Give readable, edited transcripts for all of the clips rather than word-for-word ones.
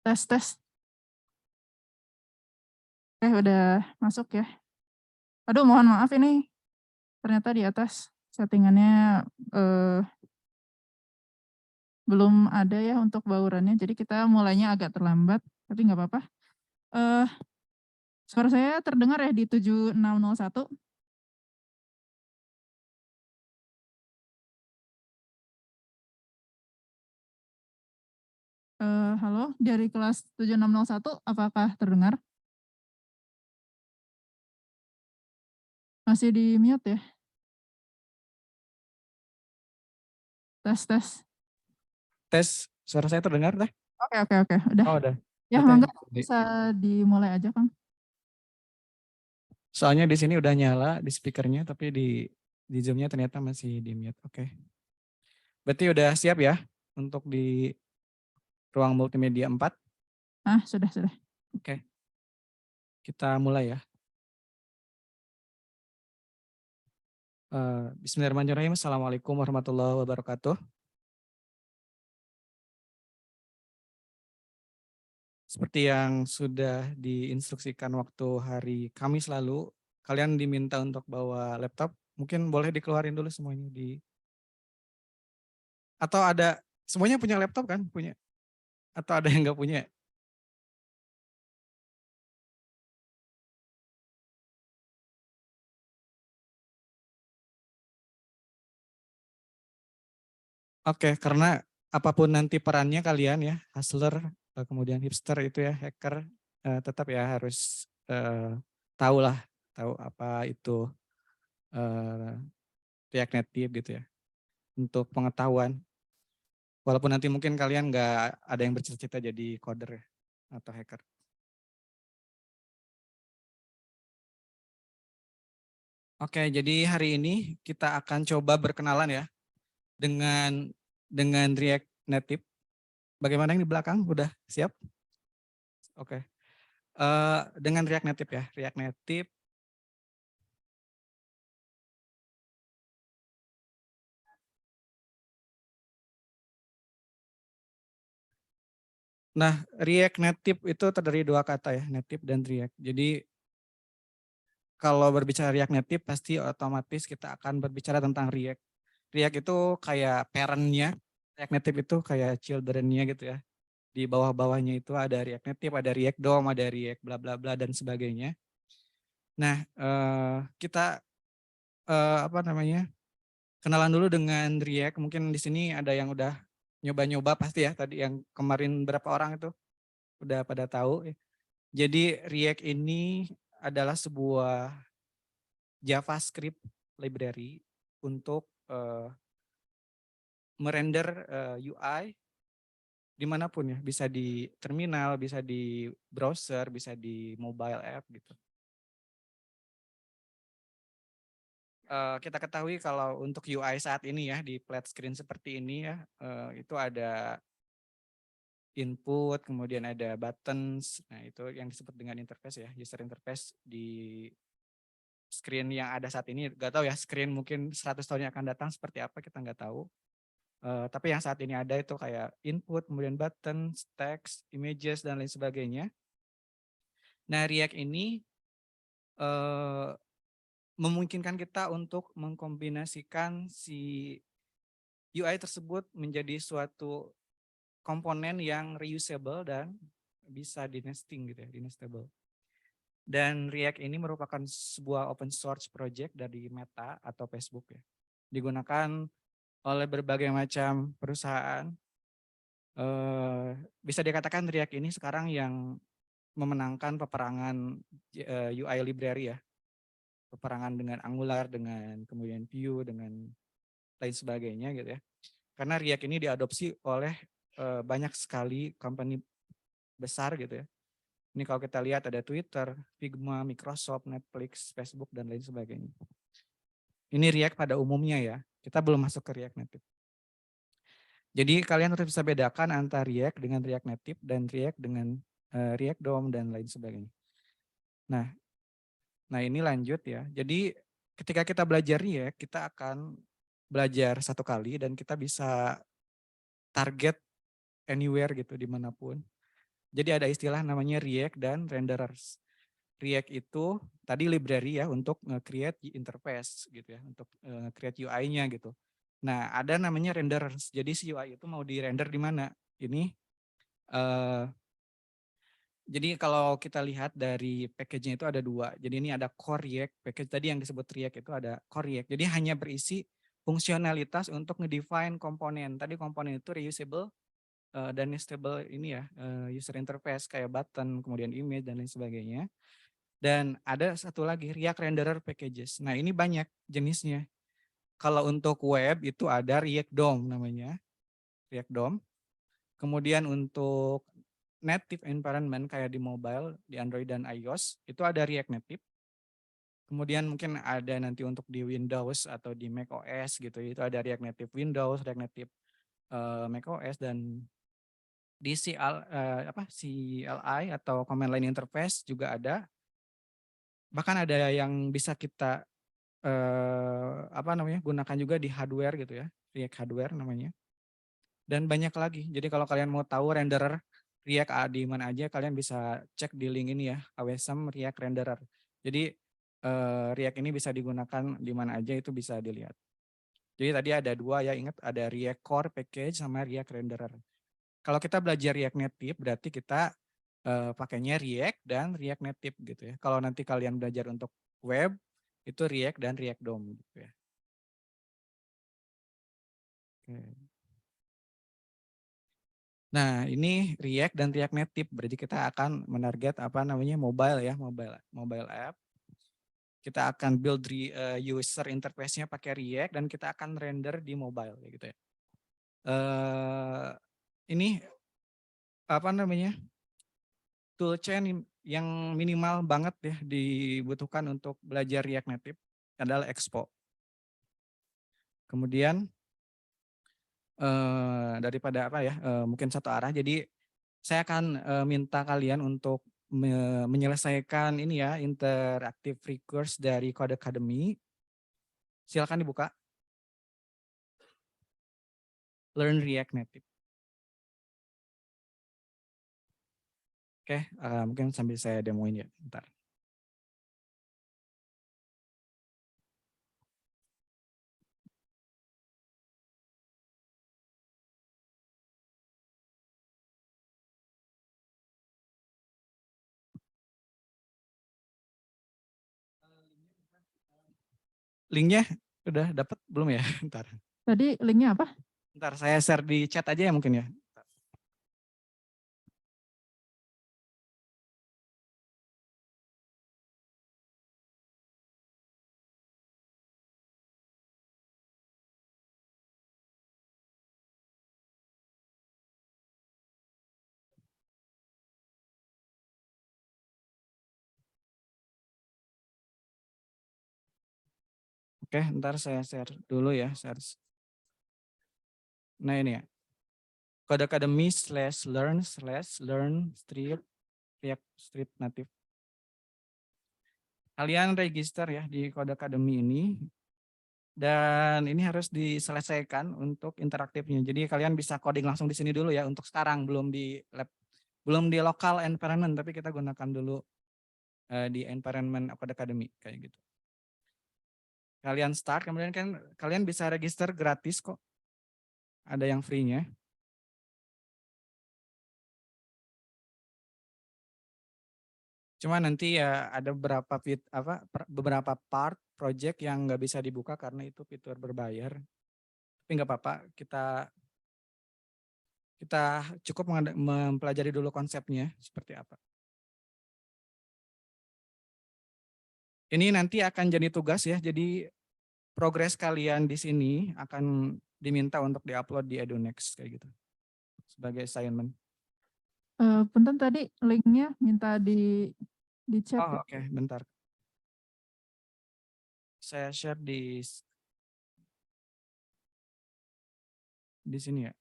Tes tes. Udah masuk ya. Aduh, mohon maaf ini ternyata di atas settingannya belum ada ya untuk baurannya, jadi kita mulainya agak terlambat, tapi nggak apa-apa. Suara saya terdengar ya di 7601? Halo, dari kelas 7601 apakah terdengar? Masih di mute ya? Tes tes. Tes, suara saya terdengar teh? Oke, udah. Oh udah. Ya, Teh. mangga bisa dimulai aja, Kang. Soalnya di sini udah nyala di speakernya, tapi di Zoom-nya ternyata masih di mute. Oke. Berarti udah siap ya untuk di ruang multimedia 4? Sudah. Oke. Kita mulai ya. Bismillahirrahmanirrahim. Assalamualaikum warahmatullahi wabarakatuh. Seperti yang sudah diinstruksikan waktu hari Kamis lalu, kalian diminta untuk bawa laptop. Mungkin boleh dikeluarin dulu semuanya atau ada semuanya punya laptop kan? Punya. Atau ada yang nggak punya? Oke, karena apapun nanti perannya kalian ya, hustler, kemudian hipster itu ya, hacker, tetap ya harus tahu apa itu React Native gitu ya, untuk pengetahuan. Walaupun nanti mungkin kalian nggak ada yang bercita-cita jadi coder ya, atau hacker. Oke, jadi hari ini kita akan coba berkenalan ya dengan React Native. Bagaimana yang di belakang? Udah siap? Oke. Dengan React Native ya. React Native Nah, React Native itu terdiri dua kata ya, native dan React. Jadi kalau berbicara React Native pasti otomatis kita akan berbicara tentang React. React itu kayak parent-nya, React Native itu kayak children-nya gitu ya. Di bawah-bawahnya itu ada React Native, ada React DOM, ada React bla bla bla dan sebagainya. Nah, kita kenalan dulu dengan React. Mungkin di sini ada yang udah nyoba-nyoba pasti ya, tadi yang kemarin berapa orang itu udah pada tahu. Jadi React ini adalah sebuah JavaScript library untuk merender UI dimanapun ya, bisa di terminal, bisa di browser, bisa di mobile app gitu. Kita ketahui kalau untuk UI saat ini ya di flat screen seperti ini ya, itu ada input, kemudian ada buttons, nah itu yang disebut dengan interface ya, user interface di screen yang ada saat ini. Gak tahu ya screen mungkin 100 tahun yang akan datang seperti apa, kita nggak tahu. Tapi yang saat ini ada itu kayak input, kemudian button, text, images, dan lain sebagainya. Nah, React ini memungkinkan kita untuk mengkombinasikan si UI tersebut menjadi suatu komponen yang reusable dan bisa di nesting gitu ya, di nestable. Dan React ini merupakan sebuah open source project dari Meta atau Facebook ya. Digunakan oleh berbagai macam perusahaan. Bisa dikatakan React ini sekarang yang memenangkan peperangan UI library ya. Peperangan dengan Angular, dengan kemudian Vue, dengan lain sebagainya gitu ya. Karena React ini diadopsi oleh banyak sekali company besar gitu ya. Ini kalau kita lihat ada Twitter, Figma, Microsoft, Netflix, Facebook, dan lain sebagainya. Ini React pada umumnya ya. Kita belum masuk ke React Native. Jadi kalian harus bisa bedakan antara React dengan React Native dan React dengan React DOM dan lain sebagainya. Nah ini lanjut ya. Jadi ketika kita belajar React, kita akan belajar satu kali dan kita bisa target anywhere gitu dimanapun. Jadi ada istilah namanya React dan renderers. React itu tadi library ya untuk nge-create interface gitu ya, untuk nge-create UI-nya gitu. Nah, ada namanya renderers. Jadi si UI itu mau di-render di mana? Ini jadi kalau kita lihat dari package-nya itu ada dua. Jadi ini ada core React, package tadi yang disebut React itu ada core React. Jadi hanya berisi fungsionalitas untuk ngedefine komponen. Tadi komponen itu reusable dan stable ini ya, user interface kayak button, kemudian image dan lain sebagainya. Dan ada satu lagi React Renderer Packages. Nah ini banyak jenisnya. Kalau untuk web itu ada React DOM namanya, React DOM. Kemudian untuk native environment kayak di mobile, di Android dan iOS, itu ada React Native. Kemudian mungkin ada nanti untuk di Windows atau di Mac OS gitu, itu ada React Native Windows, React Native Mac OS, dan di CLI atau Command Line Interface juga ada. Bahkan ada yang bisa kita gunakan juga di hardware gitu ya, React Hardware namanya. Dan banyak lagi. Jadi kalau kalian mau tahu renderer React di mana aja, kalian bisa cek di link ini ya, Awesome React Renderer. Jadi React ini bisa digunakan di mana aja, itu bisa dilihat. Jadi tadi ada dua ya, ingat ada React Core Package sama React Renderer. Kalau kita belajar React Native berarti kita pakainya React dan React Native gitu ya. Kalau nanti kalian belajar untuk web itu React dan React DOM gitu ya. Oke. Nah, ini React dan React Native, berarti kita akan menarget apa namanya mobile ya, mobile app. Kita akan build user interface-nya pakai React dan kita akan render di mobile gitu ya. Ini apa namanya toolchain yang minimal banget ya dibutuhkan untuk belajar React Native adalah Expo. Kemudian daripada apa ya mungkin satu arah, jadi saya akan minta kalian untuk menyelesaikan ini ya interactive free course dari Code Academy. Silakan dibuka. Learn React Native. Oke, mungkin sambil saya demoin ya, bentar. Linknya udah dapat belum ya? Bentar. Tadi linknya apa? Bentar, saya share di chat aja ya mungkin ya. Oke, ntar saya share dulu ya. Nah ini ya. Code Academy /learn strip React Street Native. Kalian register ya di Code Academy ini. Dan ini harus diselesaikan untuk interaktifnya. Jadi kalian bisa coding langsung di sini dulu ya untuk sekarang, belum di lab, belum di local environment, tapi kita gunakan dulu di environment Code Academy kayak gitu. Kalian start, kemudian kan kalian bisa register gratis kok. Ada yang free-nya. Cuma nanti ya ada beberapa part project yang nggak bisa dibuka karena itu fitur berbayar. Tapi nggak apa-apa, kita cukup mempelajari dulu konsepnya seperti apa. Ini nanti akan jadi tugas ya. Jadi progres kalian di sini akan diminta untuk diupload di Edunext kayak gitu sebagai assignment. Punten tadi linknya minta di chat Oh ya. oke, bentar. Saya share di sini ya.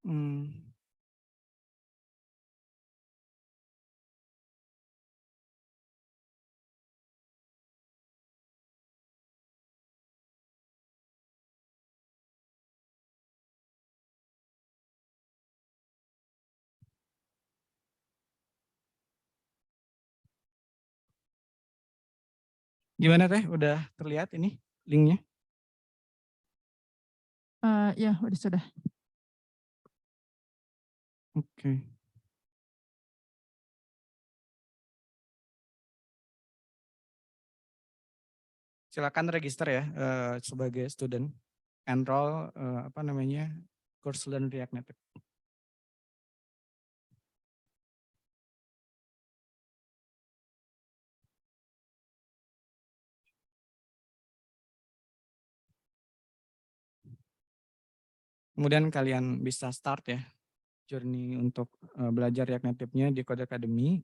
Hmm. Gimana Teh? Udah terlihat ini linknya? Ya, sudah. Oke. Silakan register ya sebagai student. Enroll apa namanya course Learn React Native. Kemudian kalian bisa start ya journey untuk belajar React Native-nya di Code Academy.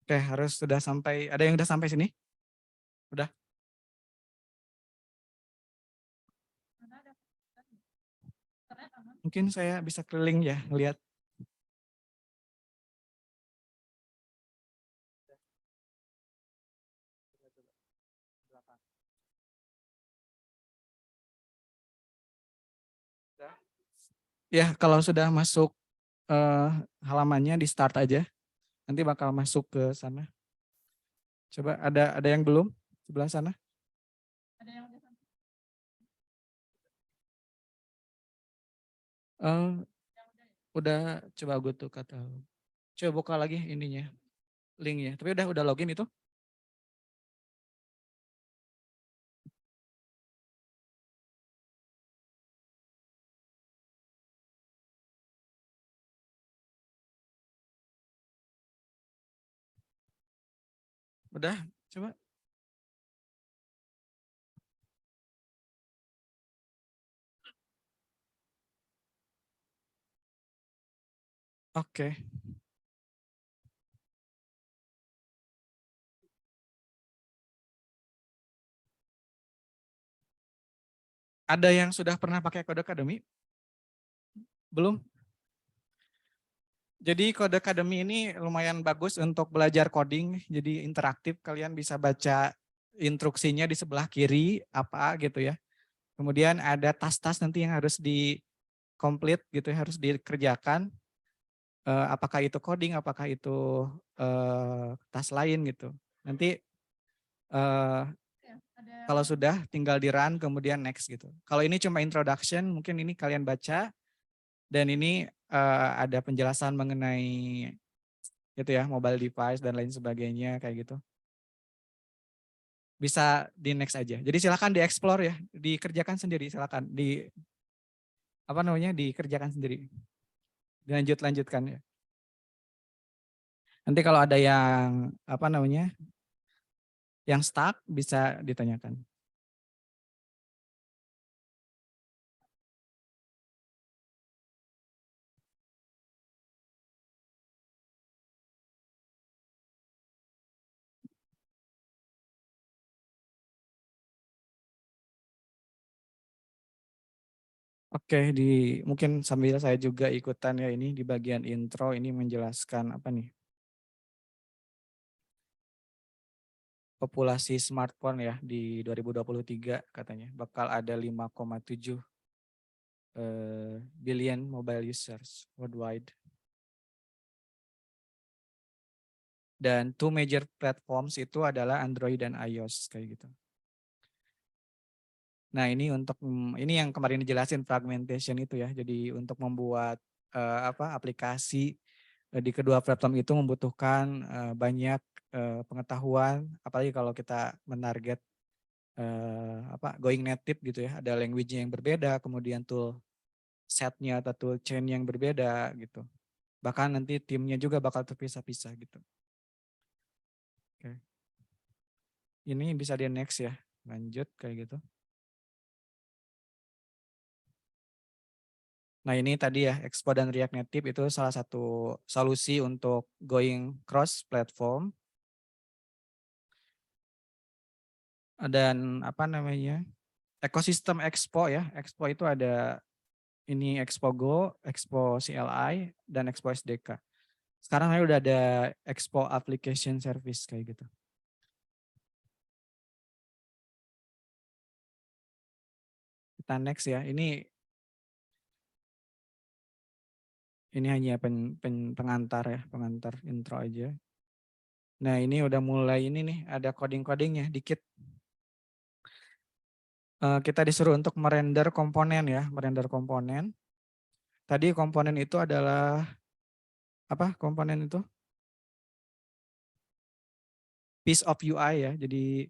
Oke, harus sudah sampai, ada yang udah sampai sini? Udah? Mungkin saya bisa keliling ya, ngelihat. Ya, kalau sudah masuk halamannya di start aja, nanti bakal masuk ke sana. Coba ada yang belum sebelah sana? Ada yang Udah coba gue tuh kata. Coba buka lagi ininya, linknya. Tapi udah login itu? Udah, coba. Oke. Ada yang sudah pernah pakai Code Academy? Belum? Jadi Code Academy ini lumayan bagus untuk belajar coding, jadi interaktif, kalian bisa baca instruksinya di sebelah kiri apa gitu ya. Kemudian ada tas-tas nanti yang harus di complete gitu ya, harus dikerjakan. Apakah itu coding, apakah itu tas lain gitu. Nanti kalau sudah tinggal di run kemudian next gitu. Kalau ini cuma introduction, mungkin ini kalian baca dan ini ada penjelasan mengenai gitu ya, mobile device dan lain sebagainya kayak gitu. Bisa di next aja. Jadi silakan di-explore ya, dikerjakan sendiri, silakan di apa namanya? Dikerjakan sendiri. Lanjutkan ya. Nanti kalau ada yang apa namanya? Yang stuck bisa ditanyakan. Oke, mungkin sambil saya juga ikutan ya ini di bagian intro ini menjelaskan apa nih? Populasi smartphone ya di 2023 katanya bakal ada 5,7 billion mobile users worldwide. Dan two major platforms itu adalah Android dan iOS kayak gitu. Nah ini ini yang kemarin dijelasin fragmentation itu ya. Jadi untuk membuat aplikasi di kedua platform itu membutuhkan banyak pengetahuan, apalagi kalau kita menarget going native gitu ya. Ada language yang berbeda, kemudian tool setnya atau tool chain yang berbeda gitu. Bahkan nanti timnya juga bakal terpisah-pisah gitu. Oke. Ini bisa di next ya, lanjut kayak gitu. Nah ini tadi ya, Expo dan React Native itu salah satu solusi untuk going cross platform. Dan apa namanya, ekosistem Expo ya, Expo itu ada ini Expo Go, Expo CLI, dan Expo SDK. Sekarang udah ada Expo Application Service kayak gitu. Kita next ya. Ini hanya pengantar ya, pengantar intro aja. Nah ini udah mulai ini nih, ada coding-codingnya dikit. Kita disuruh untuk merender komponen ya, merender komponen. Tadi komponen itu adalah apa komponen itu? Piece of UI ya, jadi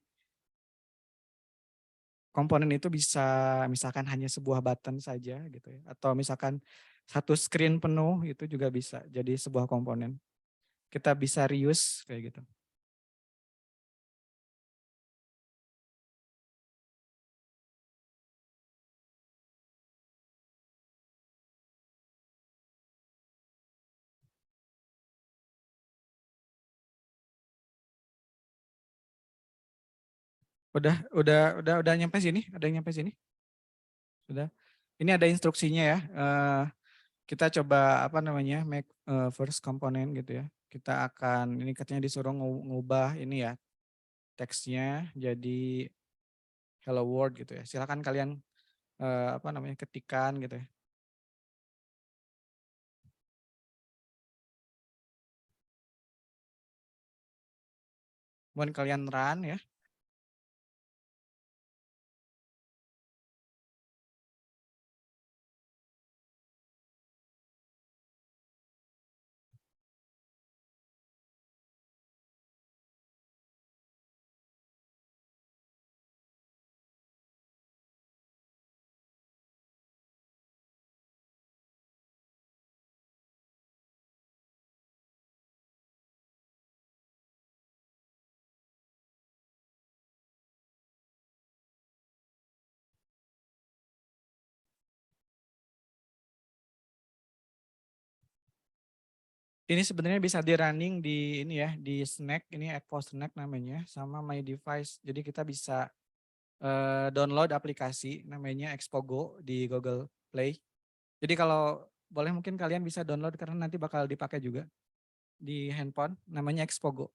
komponen itu bisa misalkan hanya sebuah button saja gitu ya, atau misalkan satu screen penuh itu juga bisa jadi sebuah komponen. Kita bisa reuse kayak gitu. Udah nyampe sini? Ada yang nyampe sini? Sudah. Ini ada instruksinya ya. Kita coba apa namanya make first component gitu ya. Kita akan ini katanya disuruh ngubah ini ya teksnya jadi hello world gitu ya. Silakan kalian apa namanya ketikan gitu ya. Kemudian kalian run ya. Ini sebenarnya bisa di running di ini ya, di Snack, ini Echo Snack namanya, sama My Device. Jadi kita bisa download aplikasi namanya Expogo di Google Play. Jadi kalau boleh mungkin kalian bisa download karena nanti bakal dipakai juga di handphone, namanya Expogo.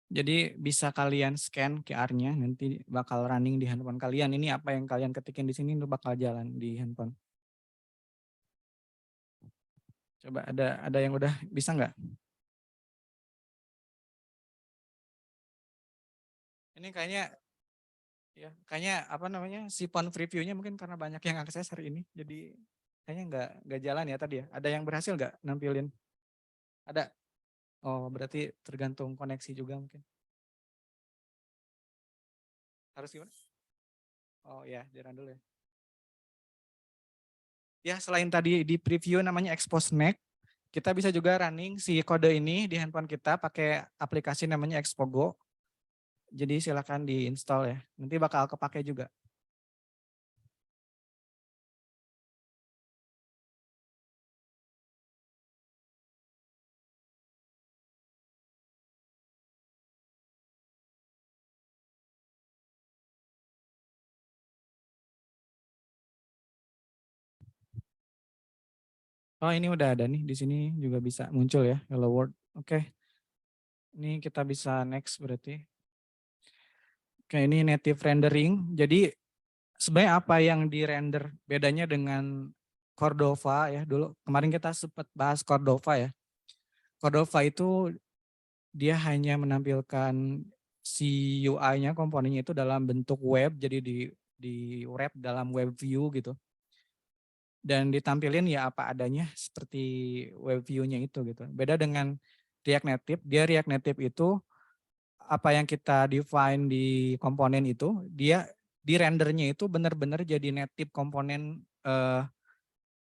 Jadi bisa kalian scan QR-nya, nanti bakal running di handphone kalian. Ini apa yang kalian ketikin di sini itu bakal jalan di handphone. Coba ada yang udah bisa nggak? Ini kayaknya apa namanya sipon preview-nya mungkin karena banyak yang akses hari ini. Jadi kayaknya nggak jalan ya tadi ya. Ada yang berhasil nggak nampilin? Ada. Oh berarti tergantung koneksi juga mungkin. Harus gimana? Oh ya, jalan dulu ya. Ya selain tadi di preview namanya Expose Snack, kita bisa juga running si kode ini di handphone kita pakai aplikasi namanya Expogo. Jadi silakan diinstal ya. Nanti bakal kepake juga. Oh ini udah ada nih di sini juga bisa muncul ya Hello World. Oke. Ini kita bisa next berarti. Oke ini native rendering. Jadi sebenarnya apa yang di render bedanya dengan Cordova ya dulu. Kemarin kita sempat bahas Cordova ya. Cordova itu dia hanya menampilkan si UI-nya komponennya itu dalam bentuk web. Jadi di wrap dalam web view gitu. Dan ditampilin ya apa adanya seperti web view-nya itu gitu. Beda dengan React Native, dia React Native itu apa yang kita define di komponen itu, dia di rendernya itu benar-benar jadi native komponen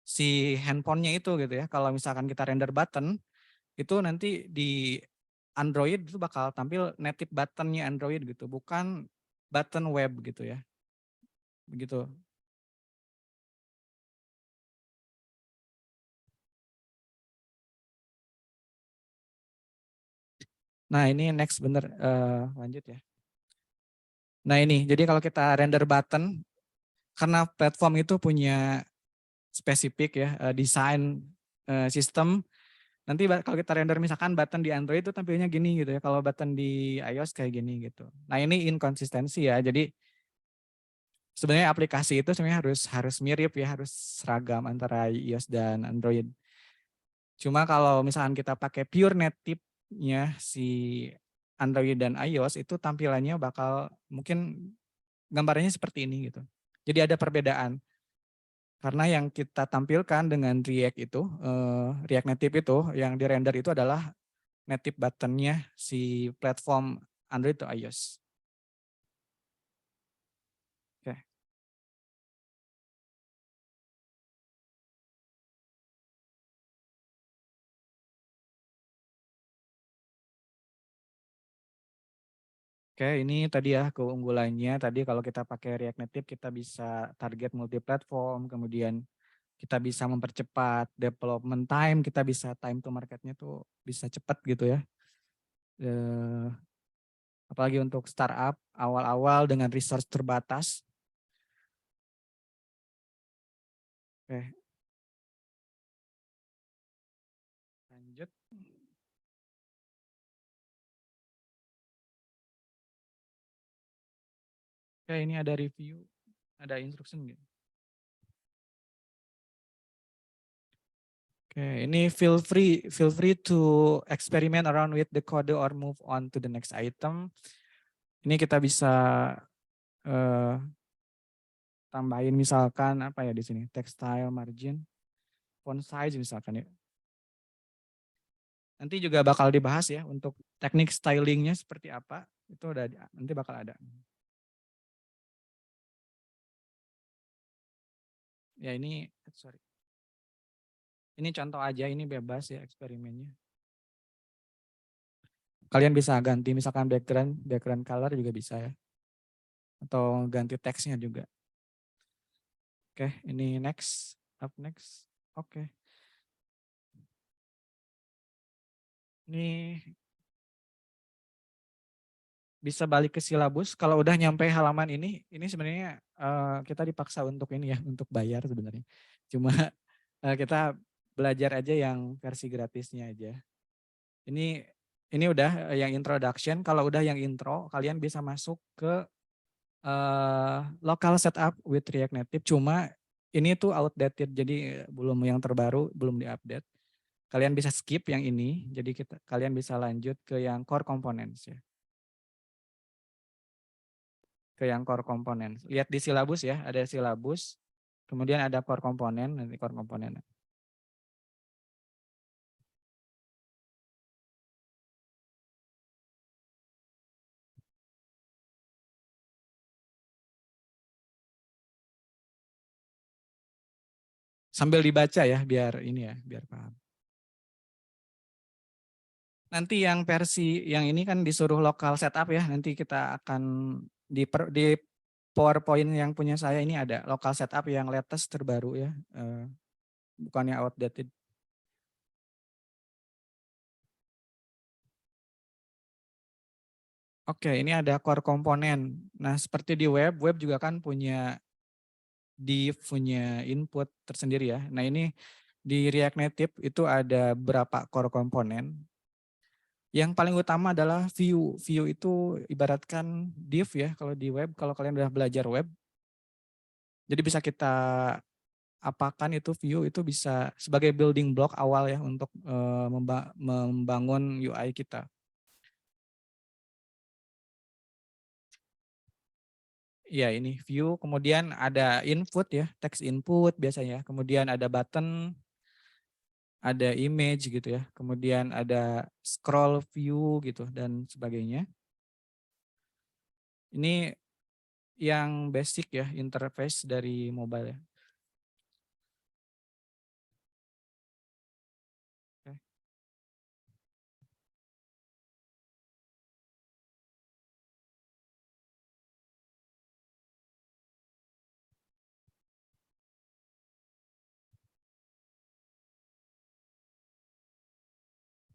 si handphonenya itu gitu ya. Kalau misalkan kita render button, itu nanti di Android itu bakal tampil native buttonnya Android gitu, bukan button web gitu ya. Begitu. Nah ini next bener, lanjut ya. Nah ini, jadi kalau kita render button, karena platform itu punya spesifik ya, desain sistem, nanti kalau kita render misalkan button di Android itu tampilnya gini gitu ya, kalau button di iOS kayak gini gitu. Nah ini inkonsistensi ya, jadi sebenarnya aplikasi itu sebenarnya harus mirip ya, harus seragam antara iOS dan Android. Cuma kalau misalkan kita pakai pure native-nya si Android dan iOS itu tampilannya bakal mungkin gambarnya seperti ini gitu. Jadi ada perbedaan. Karena yang kita tampilkan dengan React itu, React Native itu, yang di render itu adalah native button-nya si platform Android atau iOS. Oke. Oke, ini tadi ya keunggulannya. Tadi kalau kita pakai React Native kita bisa target multi platform, kemudian kita bisa mempercepat development time, kita bisa time to marketnya tuh bisa cepat gitu ya. Apalagi untuk startup awal-awal dengan resource terbatas. Oke, lanjut. Oke, ini ada review, ada instruction gitu. Oke, ini feel free to experiment around with the code or move on to the next item. Ini kita bisa tambahin misalkan apa ya di sini, textile margin, font size misalkan ya. Nanti juga bakal dibahas ya untuk teknik stylingnya seperti apa, itu udah nanti bakal ada. Ya ini, sorry. Ini contoh aja, ini bebas ya eksperimennya. Kalian bisa ganti misalkan background color juga bisa ya. Atau ganti teksnya juga. Oke, ini next, up next. Oke. Ini bisa balik ke silabus. Kalau udah nyampe halaman ini sebenarnya kita dipaksa untuk ini ya, untuk bayar sebenarnya. Cuma kita belajar aja yang versi gratisnya aja. Ini udah yang introduction. Kalau udah yang intro, kalian bisa masuk ke local setup with React Native. Cuma ini tuh outdated, jadi belum yang terbaru, belum diupdate. Kalian bisa skip yang ini, jadi kalian bisa lanjut ke yang core components ya. Ke yang core components. Lihat di silabus ya, ada silabus. Kemudian ada core component, nanti core component. Sambil dibaca ya, biar ini ya, biar paham. Nanti yang versi yang ini kan disuruh lokal setup ya. Nanti kita akan di PowerPoint yang punya saya ini ada lokal setup yang latest terbaru ya. Bukannya outdated. Oke, ini ada core komponen. Nah, seperti di web juga kan punya div, punya input tersendiri ya. Nah, ini di React Native itu ada berapa core komponen. Yang paling utama adalah view. View itu ibaratkan div ya kalau di web, kalau kalian udah belajar web. Jadi bisa kita apakan itu view itu bisa sebagai building block awal ya untuk membangun UI kita. Ya ini view, kemudian ada input ya, text input biasanya. Kemudian ada button, ada image gitu ya. Kemudian ada scroll view gitu dan sebagainya. Ini yang basic ya, interface dari mobile ya. Oke.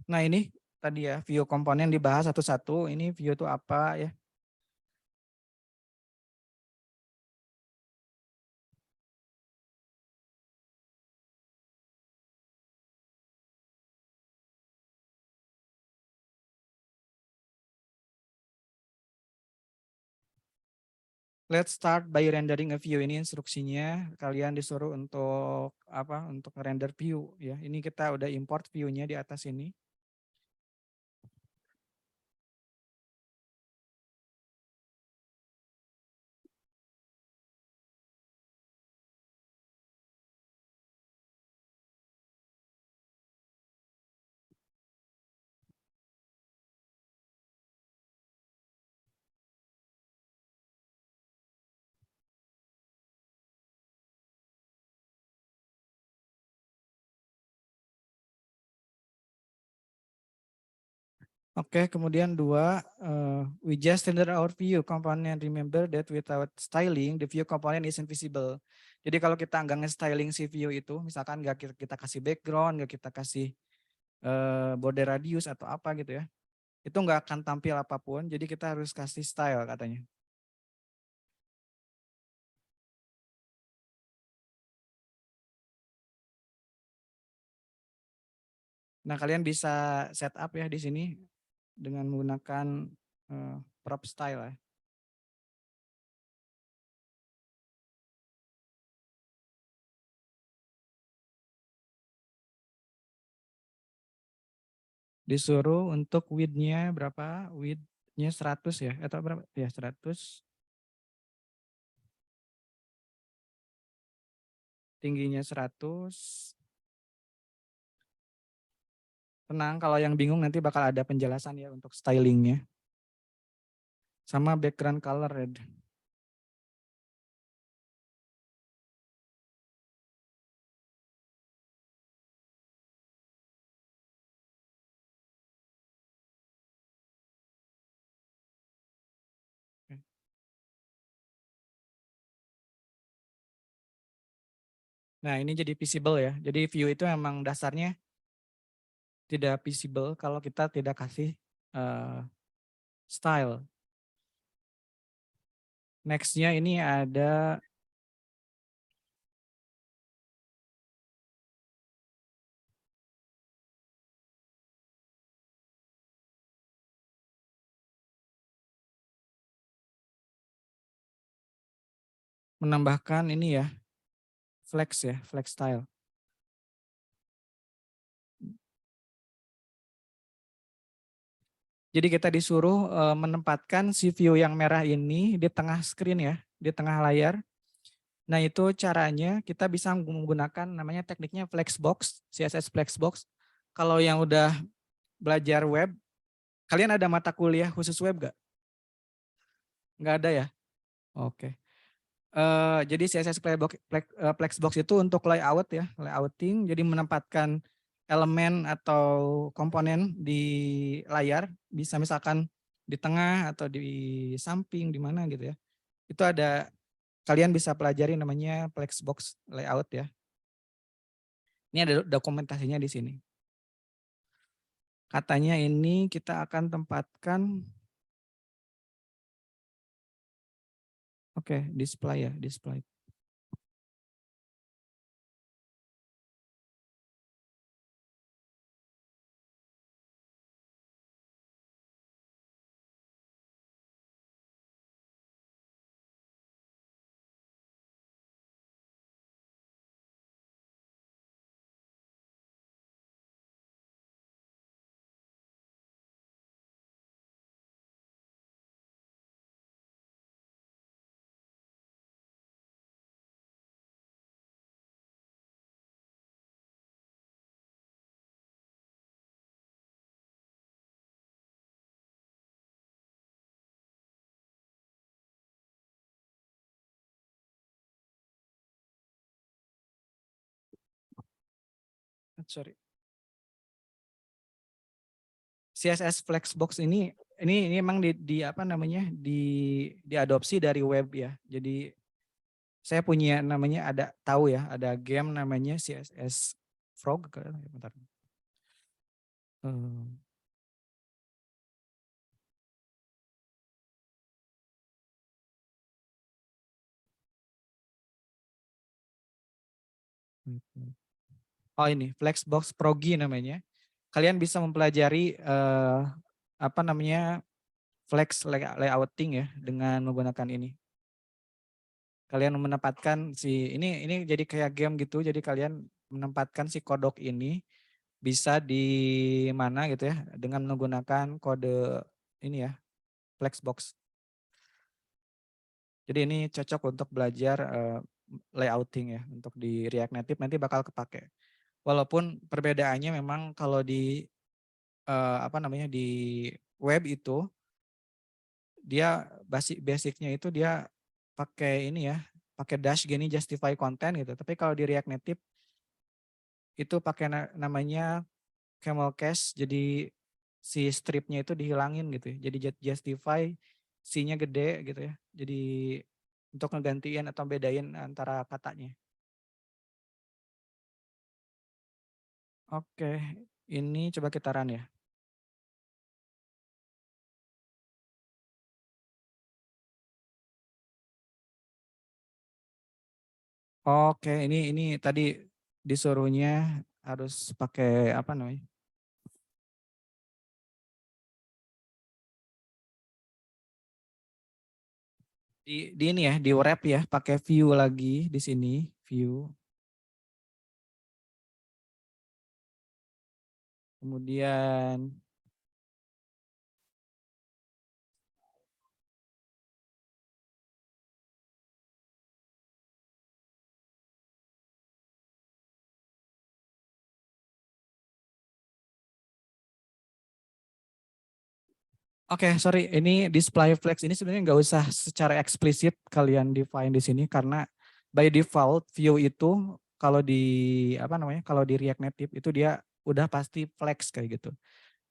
Nah ini tadi ya, view komponen dibahas satu-satu. Ini view itu apa ya? Let's start by rendering a view. Ini instruksinya. Kalian disuruh untuk apa? Untuk render view ya. Ini kita udah import view-nya di atas ini. Oke, kemudian dua, we just render our view component. Remember that without styling, the view component is invisible. Jadi kalau kita nggak nge-styling si view itu, misalkan nggak kita kasih background, nggak kita kasih border radius atau apa gitu ya, itu nggak akan tampil apapun. Jadi kita harus kasih style katanya. Nah, kalian bisa setup ya di sini dengan menggunakan prop style ya. Disuruh untuk width-nya berapa? Width-nya 100 ya, atau berapa? Ya 100. Tingginya 100. Tenang, kalau yang bingung nanti bakal ada penjelasan ya untuk stylingnya. Sama background color red. Nah, ini jadi visible ya. Jadi view itu memang dasarnya tidak visible kalau kita tidak kasih style. Next-nya ini ada menambahkan ini ya, flex ya, flex style. Jadi kita disuruh menempatkan si view yang merah ini di tengah screen ya, di tengah layar. Nah, itu caranya kita bisa menggunakan namanya tekniknya flexbox, CSS flexbox. Kalau yang udah belajar web, kalian ada mata kuliah khusus web gak? Nggak ada ya? Oke. Jadi CSS flexbox itu untuk layout ya, layouting. Jadi menempatkan elemen atau komponen di layar, bisa misalkan di tengah atau di samping, di mana gitu ya. Itu ada, kalian bisa pelajari namanya flexbox layout ya. Ini ada dokumentasinya di sini. Katanya ini kita akan tempatkan, oke, display ya, display. Sorry. CSS Flexbox ini emang di apa namanya diadopsi dari web ya. Jadi saya punya namanya, ada tahu ya, ada game namanya CSS Frog. Bentar. Oh ini Flexbox Progi namanya. Kalian bisa mempelajari apa namanya flex layouting ya dengan menggunakan ini. Kalian menempatkan ini jadi kayak game gitu. Jadi kalian menempatkan si kodok ini bisa di mana gitu ya dengan menggunakan kode ini ya Flexbox. Jadi ini cocok untuk belajar layouting ya untuk di React Native nanti bakal kepake. Walaupun perbedaannya memang kalau di apa namanya di web itu dia basicnya itu dia pakai ini ya, pakai dash gini justify content gitu. Tapi kalau di React Native itu pakai namanya camel cache, jadi si stripnya itu dihilangin gitu ya. Jadi justify C-nya gede gitu ya. Jadi untuk ngegantiin atau bedain antara katanya. Oke, ini coba kita run ya. Oke, ini tadi disuruhnya harus pakai apa namanya? Di ini ya, di wrap ya, pakai view lagi di sini, view. Kemudian oke, sorry, ini display flex ini sebenarnya nggak usah secara eksplisit kalian define di sini karena by default view itu kalau di apa namanya, kalau di React Native itu dia udah pasti flex kayak gitu.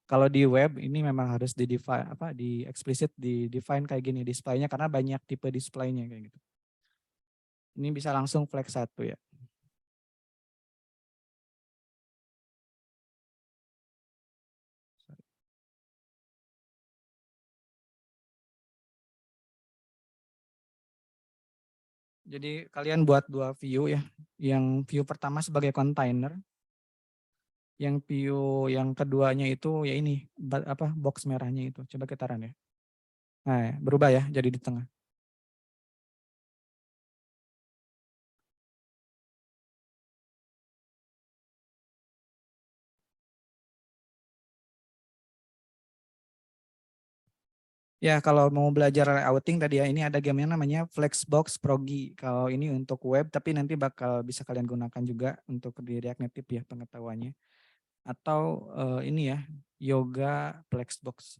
Kalau di web ini memang harus di define apa di eksplisit di define kayak gini displaynya karena banyak tipe displaynya kayak gitu. Ini bisa langsung flex satu ya. Jadi kalian buat dua view ya. Yang view pertama sebagai container, yang view yang keduanya itu ya ini apa box merahnya itu. Coba kita run ya. Nah, ya, berubah ya jadi di tengah. Ya kalau mau belajar layouting tadi ya ini ada game yang namanya Flexbox Progi. Kalau ini untuk web tapi nanti bakal bisa kalian gunakan juga untuk di React Native ya pengetahuannya. Atau ini ya Yoga Flexbox.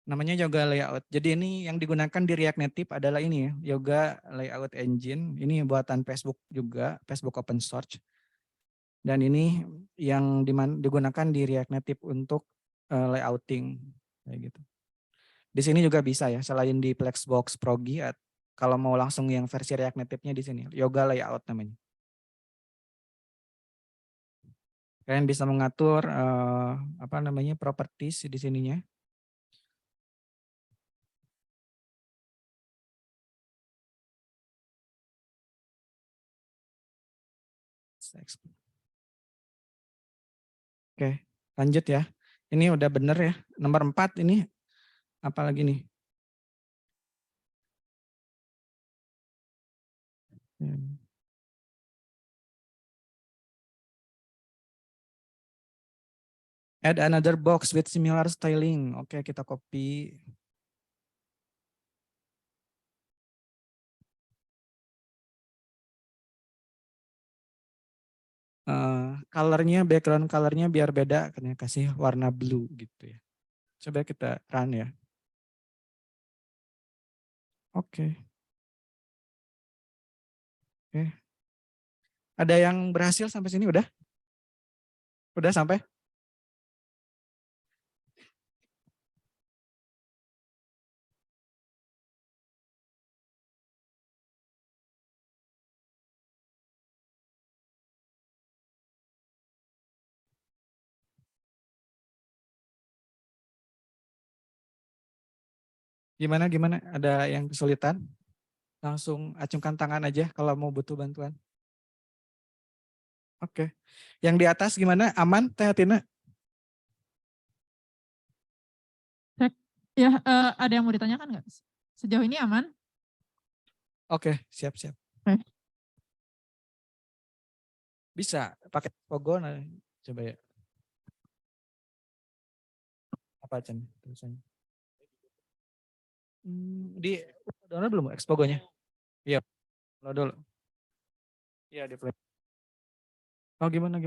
Namanya Yoga Layout. Jadi ini yang digunakan di React Native adalah ini ya, Yoga Layout Engine. Ini buatan Facebook juga, Facebook open source. Dan ini yang digunakan di React Native untuk layouting kayak gitu. Di sini juga bisa ya, selain di Flexbox Progi, kalau mau langsung yang versi React Native-nya di sini, Yoga Layout namanya. Kalian bisa mengatur apa namanya properties di sininya. Oke, lanjut ya. Ini udah bener ya. Nomor 4 ini apa lagi nih? Hmm. Add another box with similar styling. Oke, kita copy. Colornya, background colornya biar beda. Karena kasih warna blue gitu ya. Coba kita run ya. Oke. Oke. Ada yang berhasil sampai sini udah? Udah sampai? Gimana? Ada yang kesulitan? Langsung acungkan tangan aja kalau mau butuh bantuan. Oke. Yang di atas gimana? Aman, Teh Atina? Cek. Ya, ada yang mau ditanyakan nggak? Sejauh ini aman? Oke, siap-siap. Oke. Bisa pakai logo, nah, coba ya. Apa aja nih tulisannya? Di download belum Expogonya? Iya, download dulu. Iya, di play. Oh, gimana?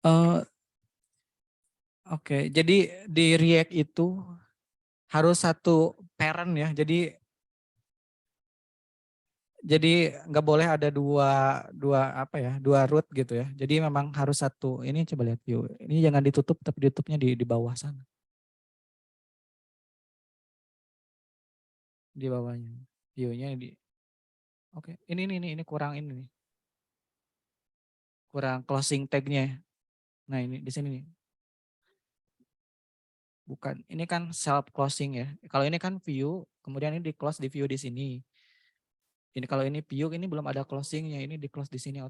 Eh, Oke, jadi di React itu harus satu parent ya. Jadi nggak boleh ada dua apa ya, dua root gitu ya. Jadi memang harus satu. Ini coba lihat view. Ini jangan ditutup, tapi ditutupnya di bawah sana. Di bawahnya. View-nya di. Oke, ini kurang ini nih. Kurang closing tag-nya. Nah, ini di sini nih. Bukan, ini kan self closing ya. Kalau ini kan view, kemudian ini di close di view di sini. Ini kalau ini view, ini belum ada closingnya, ini di close di sini.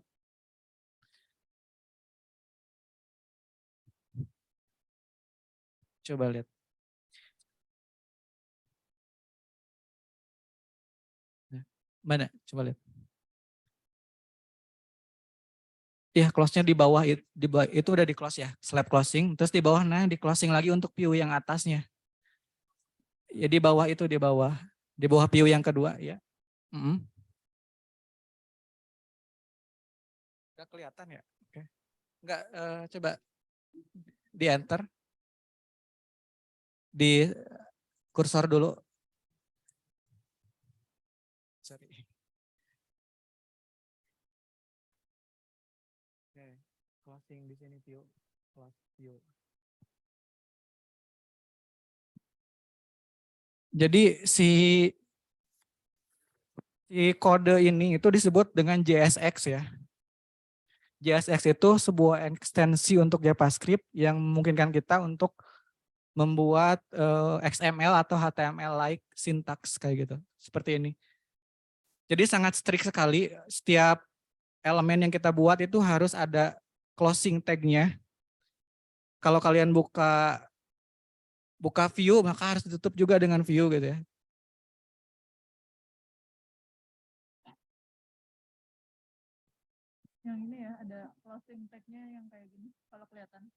Coba lihat. Nah, mana? Coba lihat. Ya, close-nya di bawah itu udah di close ya, slab closing. Terus di bawah nah di closing lagi untuk view yang atasnya. Ya di bawah itu di bawah view yang kedua ya. Udah kelihatan ya? Oke. Enggak, coba di enter di kursor dulu. Sorry. Oke. Closing di sini view, close view. Jadi si kode ini itu disebut dengan JSX ya. JSX itu sebuah ekstensi untuk JavaScript yang memungkinkan kita untuk membuat XML atau HTML-like syntax kayak gitu. Seperti ini. Jadi sangat strict sekali. Setiap elemen yang kita buat itu harus ada closing tag-nya. Kalau kalian buka view, maka harus ditutup juga dengan view gitu ya. Yang ini ya, ada closing tag-nya yang kayak gini, kalau kelihatan.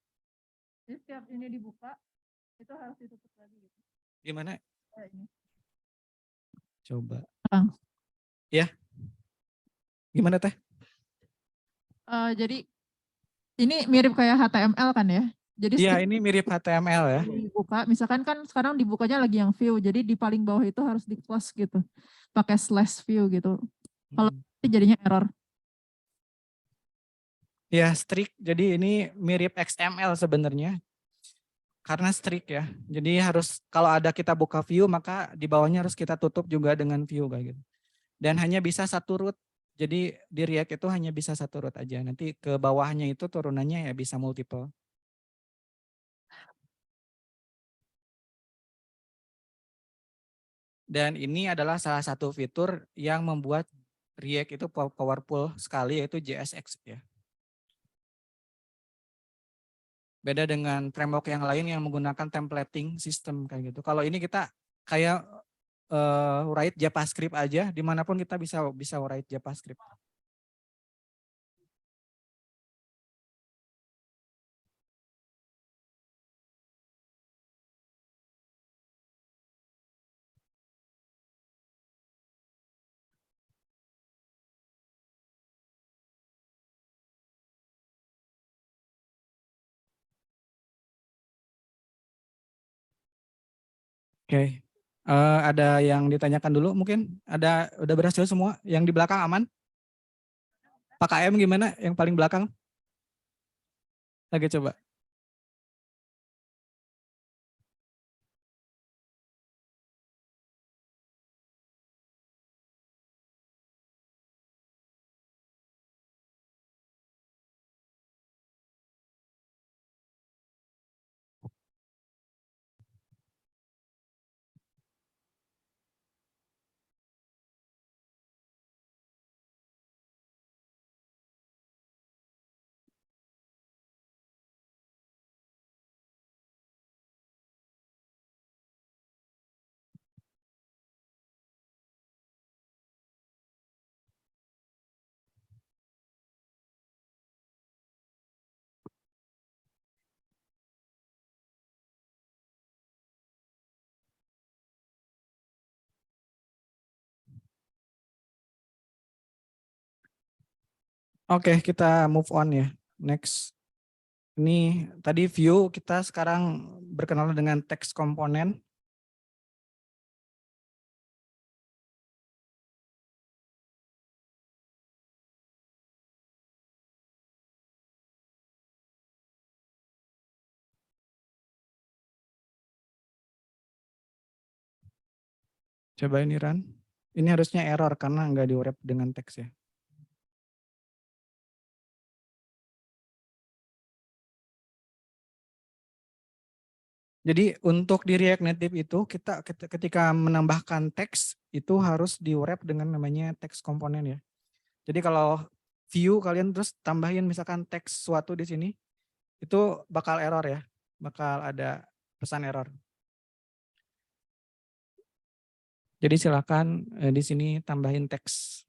Jadi setiap ini dibuka, itu harus ditutup lagi gitu. Gimana? Ini. Coba. Bang. Ya. Gimana Teh? Jadi ini mirip kayak HTML kan ya? Jadi Iya, ini mirip HTML ya. dibuka, misalkan kan sekarang dibukanya lagi yang view, jadi di paling bawah itu harus di close gitu, pakai slash view gitu. Kalau jadinya error. Ya, strict. Jadi ini mirip XML sebenarnya. Karena strict ya. Jadi harus kalau ada kita buka view, maka di bawahnya harus kita tutup juga dengan view kayak gitu. Dan hanya bisa satu root. Jadi di React itu hanya bisa satu root aja. Nanti ke bawahnya itu turunannya ya bisa multiple. Dan ini adalah salah satu fitur yang membuat React itu powerful sekali, yaitu JSX ya. Beda dengan framework yang lain yang menggunakan templating system kayak gitu. Kalau ini kita kayak write JavaScript aja, dimanapun kita bisa write JavaScript. Oke. Ada yang ditanyakan dulu mungkin? Udah berhasil semua? Yang di belakang aman? Pak KM gimana? Yang paling belakang? Lagi coba. Oke, kita move on ya. Next. Ini tadi view, kita sekarang berkenalan dengan text komponen. Coba ini run. Ini harusnya error karena nggak di-wrap dengan teks ya. Jadi untuk di React Native itu kita ketika menambahkan teks itu harus di-wrap dengan namanya teks komponen ya. Jadi kalau view kalian terus tambahin misalkan teks suatu di sini itu bakal error ya. Bakal ada pesan error. Jadi silakan di sini tambahin teks.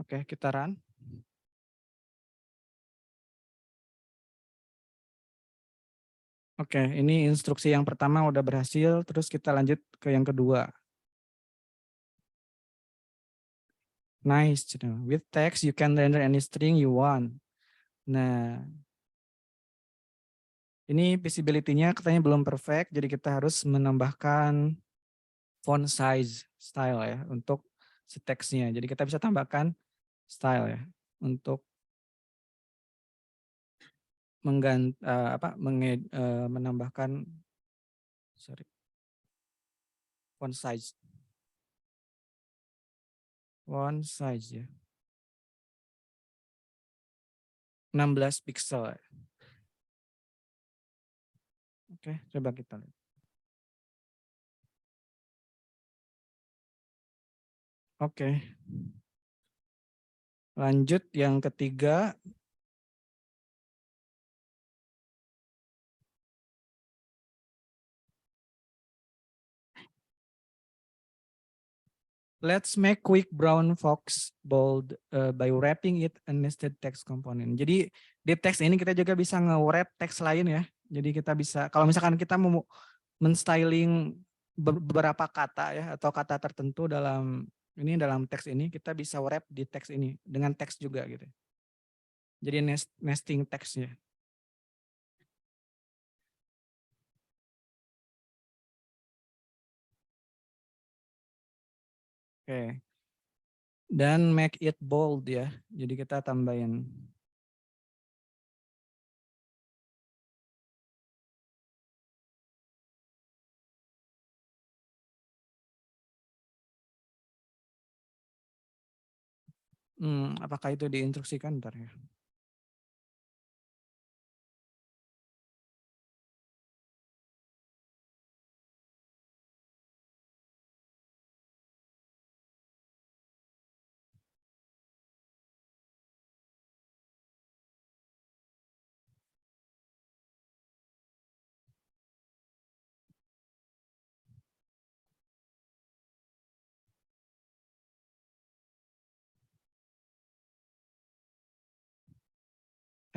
Oke, kita run. Oke, ini instruksi yang pertama udah berhasil, terus kita lanjut ke yang kedua. Nice, with text you can render any string you want. Nah, ini visibility-nya katanya belum perfect, jadi kita harus menambahkan font size style ya untuk si teksnya. Jadi kita bisa tambahkan style ya untuk menambahkan font size. Font size ya. 16 pixel. Ya. Oke, coba kita lihat. Oke. Lanjut yang ketiga. Let's make quick brown fox bold by wrapping it a nested text component. Jadi di teks ini kita juga bisa nge-wrap teks lain ya. Jadi kita bisa, kalau misalkan kita mau men-styling beberapa kata ya atau kata tertentu dalam teks ini, kita bisa wrap di teks ini dengan teks juga gitu. Jadi nesting teksnya. Oke. Dan make it bold ya. Jadi kita tambahin. Apakah itu diinstruksikan ntar ya?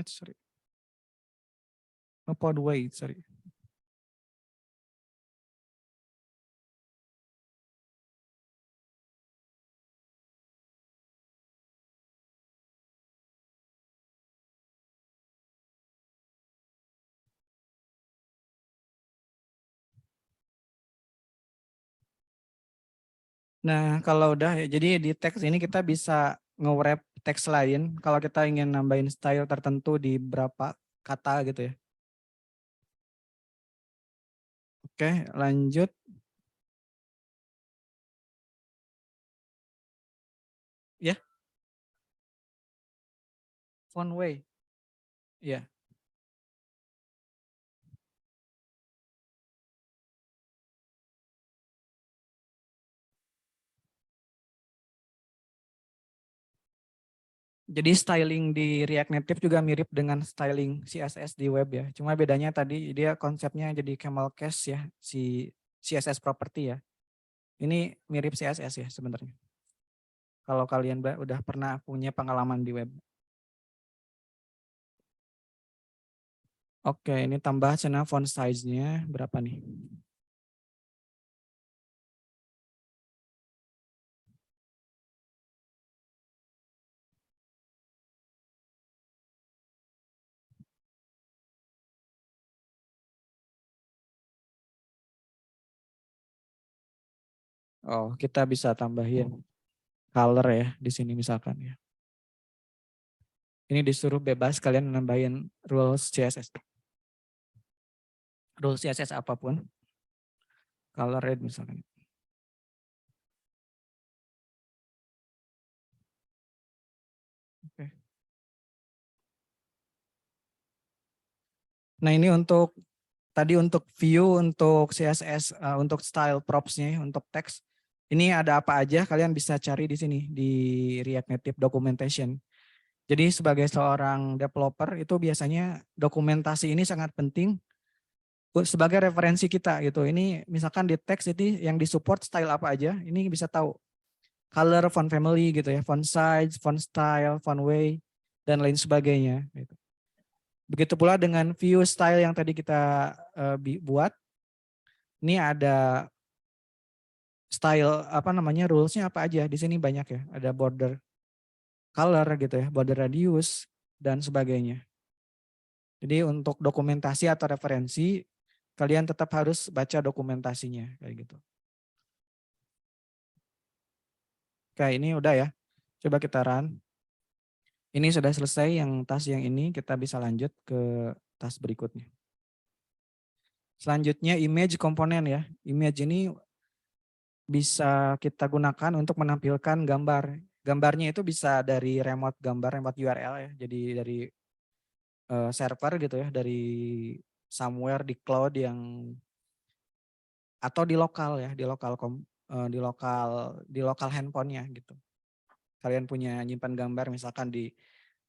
Sorry. Pod way, sorry. Nah, kalau udah ya, jadi di teks ini kita bisa nge-wrap teks lain kalau kita ingin nambahin style tertentu di berapa kata gitu ya. Oke, lanjut. Ya. Font way. Ya. Jadi styling di React Native juga mirip dengan styling CSS di web ya. Cuma bedanya tadi dia konsepnya jadi camel case ya, si CSS property ya. Ini mirip CSS ya sebenarnya. kalau kalian udah pernah punya pengalaman di web. Oke, ini tambah cina font size-nya berapa nih? Oh, kita bisa tambahin color ya di sini misalkan ya. Ini disuruh bebas kalian nambahin rules CSS. Rules CSS apapun. Color red misalkan. Oke. Nah, ini untuk tadi untuk view, untuk CSS, untuk style props-nya, untuk teks. Ini ada apa aja kalian bisa cari di sini di React Native Documentation. Jadi sebagai seorang developer itu biasanya dokumentasi ini sangat penting sebagai referensi kita gitu. Ini misalkan di teks itu yang disupport style apa aja, ini bisa tahu color, font family gitu ya, font size, font style, font way, dan lain sebagainya. Gitu. Begitu pula dengan view style yang tadi kita buat, ini ada style apa namanya rulesnya apa aja. Di sini banyak ya, ada border color gitu ya, border radius, dan sebagainya. Jadi untuk dokumentasi atau referensi, kalian tetap harus baca dokumentasinya kayak gitu. Oke, ini udah ya. Coba kita run. Ini sudah selesai yang task yang ini, kita bisa lanjut ke task berikutnya. Selanjutnya image komponen ya. Image ini bisa kita gunakan untuk menampilkan gambar. Gambarnya itu bisa dari remote gambar, remote URL ya. Jadi dari server gitu ya, dari somewhere di cloud yang atau di lokal ya, di lokal handphonenya gitu. Kalian punya nyimpan gambar misalkan di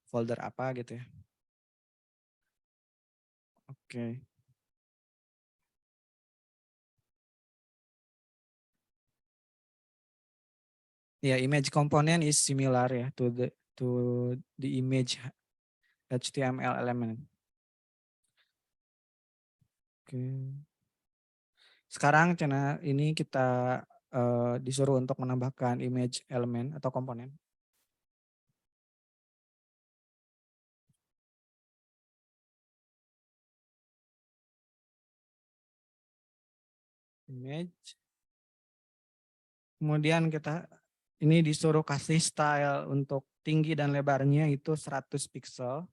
folder apa gitu ya. Oke. Ya, image component is similar ya to the image HTML element. Oke. Sekarang channel ini kita disuruh untuk menambahkan image elemen atau komponen. Image. Kemudian kita ini disuruh kasih style untuk tinggi dan lebarnya itu 100 pixel.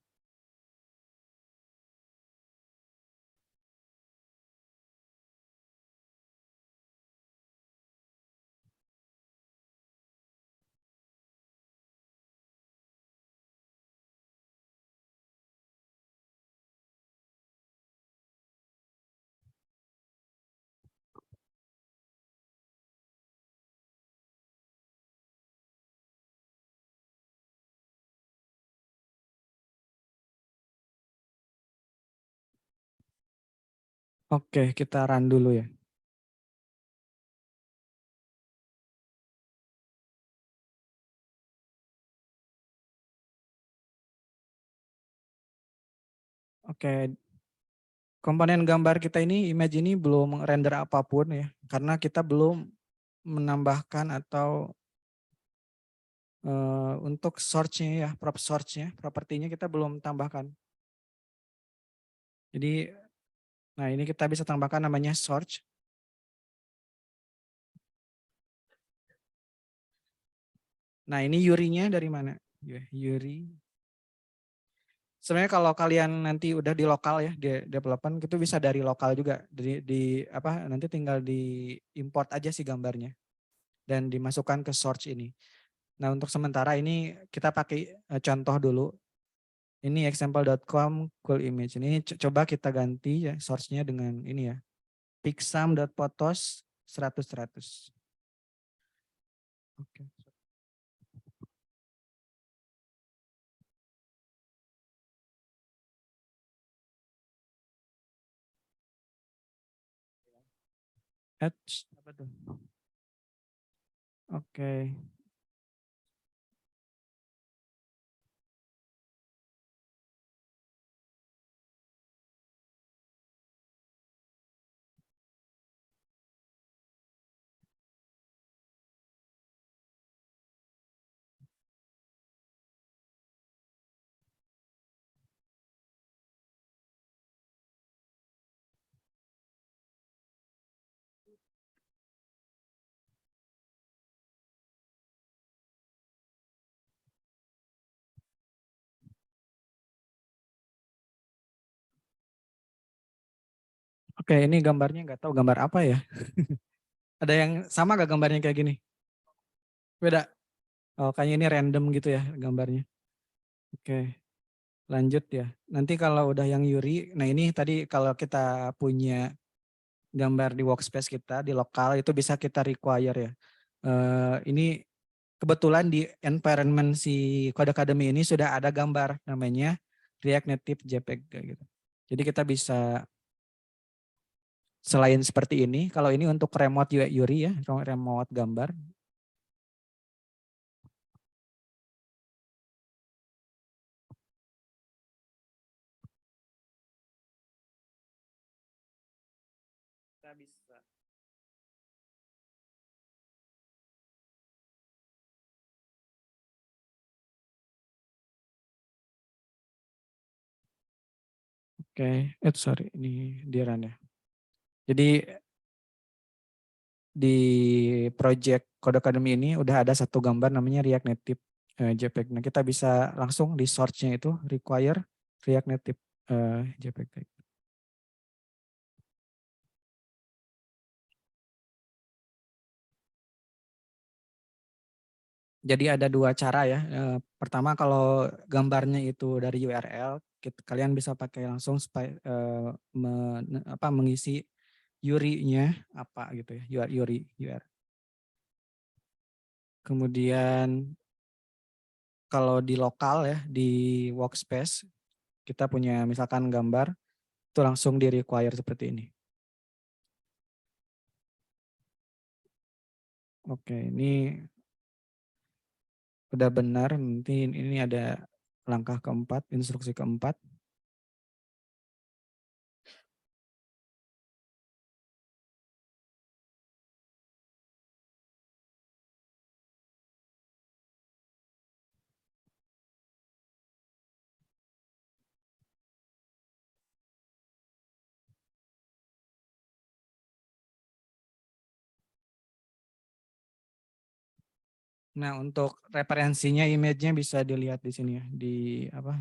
Oke, kita run dulu ya. Oke, komponen gambar kita ini, image ini belum render apapun ya, karena kita belum menambahkan atau untuk source-nya ya, prop source-nya, propertinya kita belum tambahkan. Jadi, nah ini kita bisa tambahkan namanya source. Nah ini Yuri-nya dari mana? Yuri. Sebenarnya kalau kalian nanti udah di lokal ya, di development itu bisa dari lokal juga. Di apa nanti tinggal di import aja sih gambarnya dan dimasukkan ke source ini. Nah untuk sementara ini kita pakai contoh dulu. Ini example.com cool image. Ini coba kita ganti ya source-nya dengan ini ya. Pixam.photos 100. Oke. Apa tuh? Oke. Oke, ini gambarnya nggak tahu gambar apa ya. Ada yang sama gak gambarnya kayak gini? Beda? Oh, kayaknya ini random gitu ya gambarnya. Oke, lanjut ya. Nanti kalau udah yang Yuri, nah ini tadi kalau kita punya gambar di workspace kita, di lokal itu bisa kita require ya. Ini kebetulan di environment si Code Academy ini sudah ada gambar namanya React Native JPEG kayak gitu. Jadi kita bisa selain seperti ini, kalau ini untuk remote Yuri ya, remote gambar. Kita bisa. Oke, sorry, ini Diran ya. Jadi di project Code Academy ini udah ada satu gambar namanya React Native JPEG. Nah kita bisa langsung di search-nya itu require React Native JPEG. Jadi ada dua cara ya. Pertama kalau gambarnya itu dari URL, kalian bisa pakai langsung mengisi URI-nya apa gitu ya, URI. Kemudian kalau di lokal ya, di workspace, kita punya misalkan gambar, itu langsung di require seperti ini. Oke, ini udah benar, nanti ini ada langkah keempat, instruksi keempat. Nah, untuk referensinya image-nya bisa dilihat di sini ya,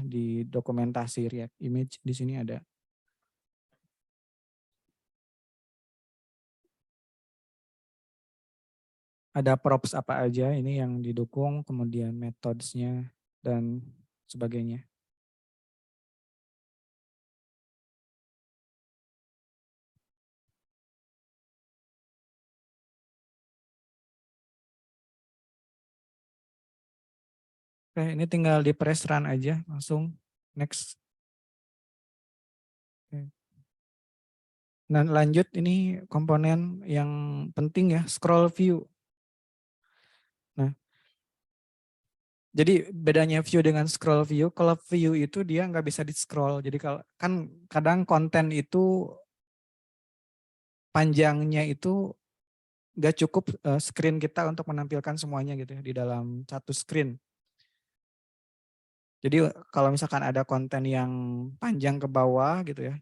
di dokumentasi React Image di sini ada. Ada props apa aja ini yang didukung, kemudian methods-nya dan sebagainya. Oke, ini tinggal di press run aja, langsung next. Oke. Nah, lanjut ini komponen yang penting ya, scroll view. Nah, jadi bedanya view dengan scroll view, kalau view itu dia nggak bisa di scroll. Jadi kalau kan kadang konten itu panjangnya itu nggak cukup screen kita untuk menampilkan semuanya gitu ya di dalam satu screen. Jadi kalau misalkan ada konten yang panjang ke bawah gitu ya,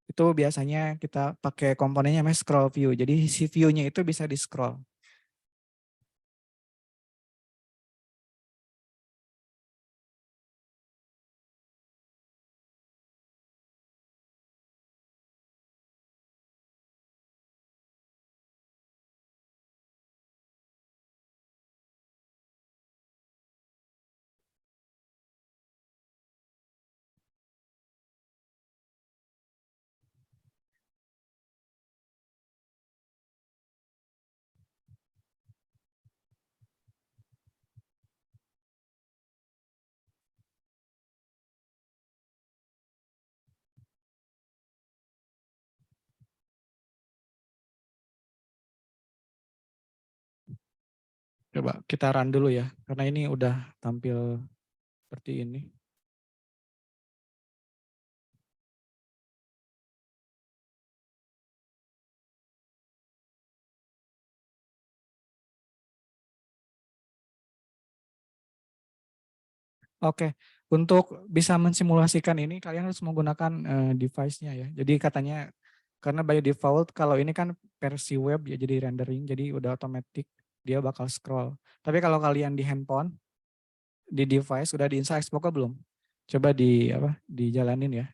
itu biasanya kita pakai komponennya namanya scroll view. Jadi si view-nya itu bisa di scroll. Coba kita run dulu ya, karena ini udah tampil seperti ini. Oke, untuk bisa mensimulasikan ini kalian harus menggunakan device-nya ya. Jadi katanya karena by default kalau ini kan versi web ya jadi rendering, jadi udah otomatis dia bakal scroll. Tapi kalau kalian di handphone, di device udah di-install Xbox belum? Coba dijalanin ya.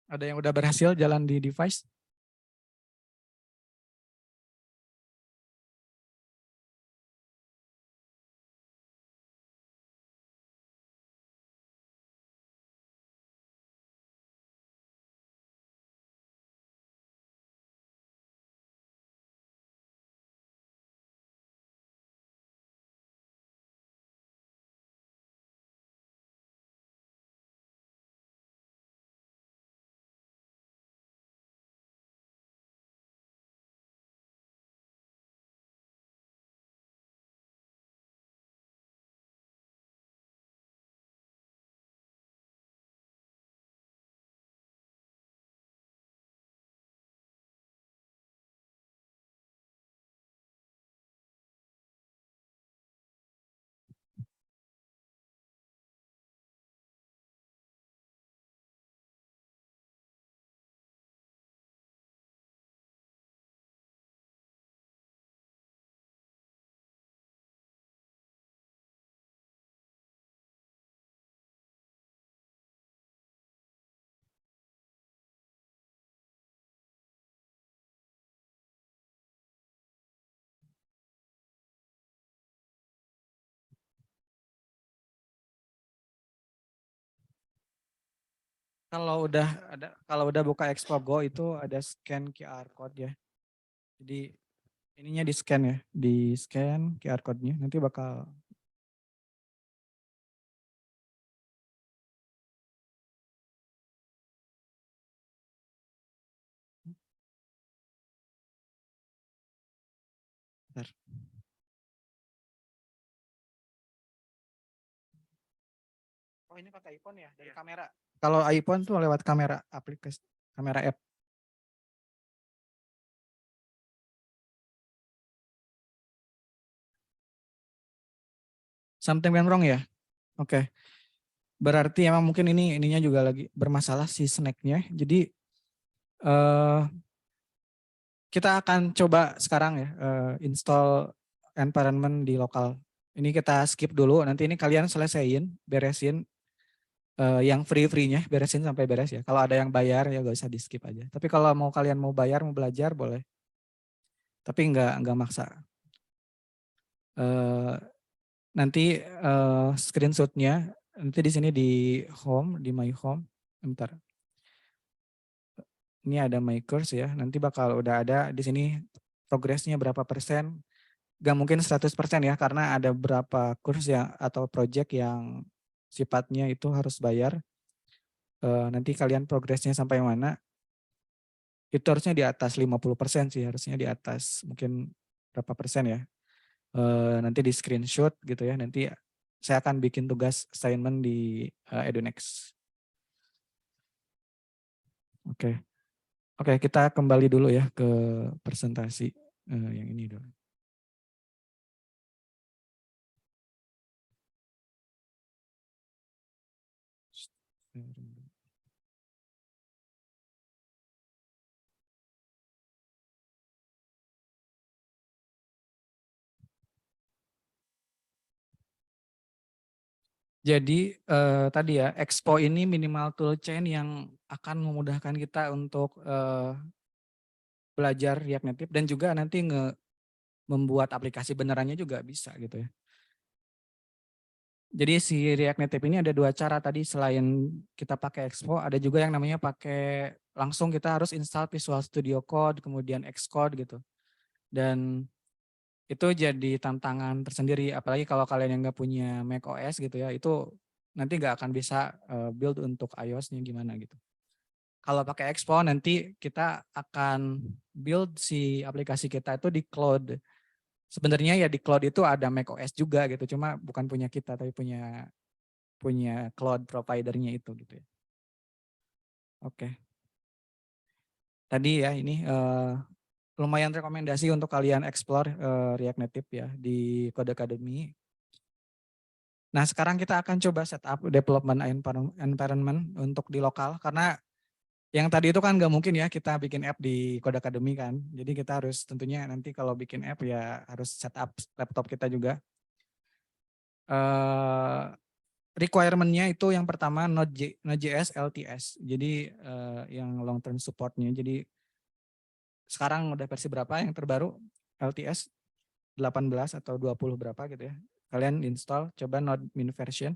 Ada yang udah berhasil jalan di device? Kalau udah buka Expo Go itu ada scan QR code ya. Jadi ininya di scan ya, di scan QR code-nya nanti bakal bentar. Oh ini pakai iPhone ya dari kamera. Kalau iPhone tuh lewat kamera aplikasi, kamera app. Something went wrong ya? Oke. Berarti emang mungkin ininya juga lagi bermasalah si snack-nya. Jadi eh kita akan coba sekarang ya install environment di lokal. Ini kita skip dulu. Nanti ini kalian selesaiin, beresin yang free-free-nya, beresin sampai beres ya. Kalau ada yang bayar ya gak usah di skip aja. Tapi kalau kalian mau bayar, mau belajar boleh. Tapi nggak maksa. Nanti screenshotnya nanti di sini di home, di my home. Bentar. Ini ada my course ya. Nanti bakal udah ada di sini progresnya berapa persen. Gak mungkin 100% ya karena ada beberapa course ya atau project yang sifatnya itu harus bayar. Nanti kalian progresnya sampai mana. Itu harusnya di atas 50% sih, harusnya di atas mungkin berapa persen ya. Nanti di screenshot gitu ya, nanti saya akan bikin tugas assignment di Edunext. Oke. Oke, kita kembali dulu ya ke presentasi yang ini dulu. Jadi tadi ya, Expo ini minimal toolchain yang akan memudahkan kita untuk belajar React Native dan juga nanti membuat aplikasi benerannya juga bisa gitu ya. Jadi si React Native ini ada dua cara tadi, selain kita pakai Expo, ada juga yang namanya pakai langsung kita harus install Visual Studio Code, kemudian Xcode gitu. Dan itu jadi tantangan tersendiri, apalagi kalau kalian yang nggak punya macOS gitu ya, itu nanti nggak akan bisa build untuk iOS-nya gimana gitu. Kalau pakai Expo nanti kita akan build si aplikasi kita itu di cloud. Sebenarnya ya di cloud itu ada macOS juga gitu, cuma bukan punya kita tapi punya cloud providernya itu gitu ya. Oke. Tadi ya ini lumayan rekomendasi untuk kalian explore React Native ya di Codecademy. Nah sekarang kita akan coba setup development environment untuk di lokal karena yang tadi itu kan nggak mungkin ya kita bikin app di Codecademy kan. Jadi kita harus tentunya nanti kalau bikin app ya harus setup laptop kita juga. requirement-nya itu yang pertama Node.js LTS. Jadi yang long term support-nya. Jadi sekarang udah versi berapa yang terbaru? LTS 18 atau 20 berapa gitu ya. Kalian install, coba Node Min version.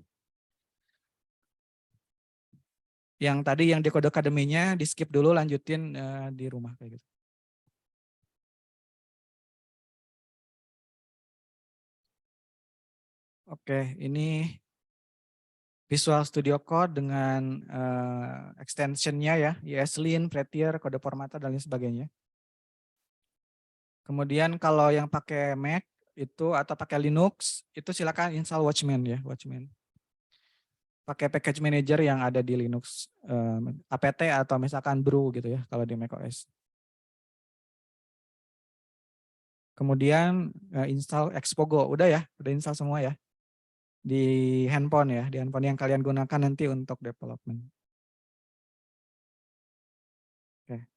Yang tadi yang di Code Academy-nya di skip dulu, lanjutin di rumah kayak gitu. Oke, ini Visual Studio Code dengan extension-nya ya, ESLint, Prettier, kode formatter dan lain sebagainya. Kemudian kalau yang pakai Mac itu atau pakai Linux itu silakan install Watchman ya, Watchman. Pakai package manager yang ada di Linux, apt atau misalkan brew gitu ya kalau di macOS. Kemudian install Xpogo, udah ya, udah install semua ya di handphone ya, di handphone yang kalian gunakan nanti untuk development. Oke.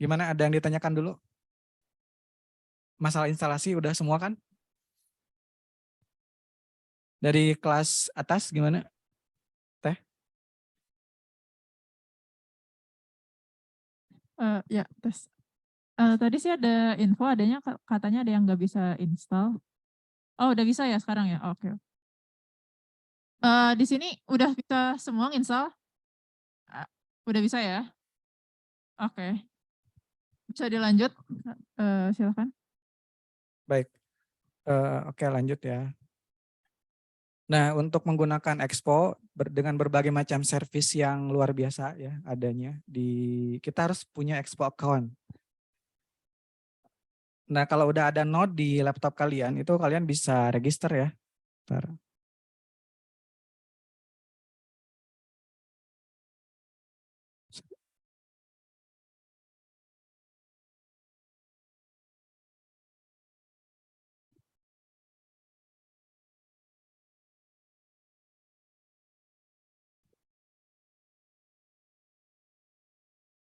Gimana, ada yang ditanyakan dulu? Masalah instalasi udah semua kan? Dari kelas atas gimana? Teh? Ya, tes. Tadi sih ada info, adanya katanya ada yang nggak bisa install. Oh, udah bisa ya sekarang ya? Oke. Di sini udah bisa semua install? Udah bisa ya? Oke. Bisa dilanjut? Silakan. Baik. Oke, lanjut ya. Nah, untuk menggunakan Expo dengan berbagai macam service yang luar biasa ya adanya kita harus punya Expo account. Nah, kalau udah ada Node di laptop kalian itu kalian bisa register ya. Bentar.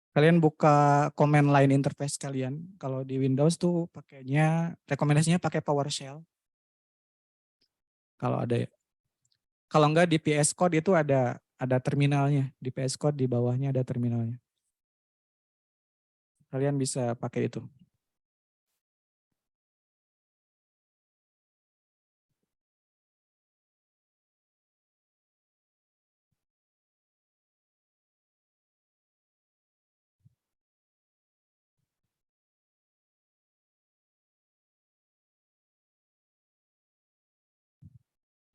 Kalian buka command line interface kalian. Kalau di Windows tuh pakainya rekomendasinya pakai PowerShell. Kalau ada ya. Kalau enggak di VS Code itu ada terminalnya. Di VS Code di bawahnya ada terminalnya. Kalian bisa pakai itu.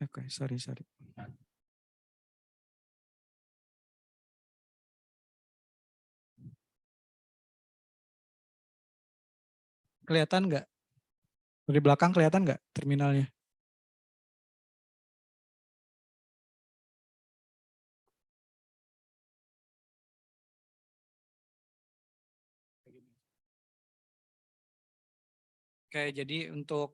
Oke, sorry. Kelihatan nggak? Di belakang kelihatan nggak terminalnya? Oke, jadi untuk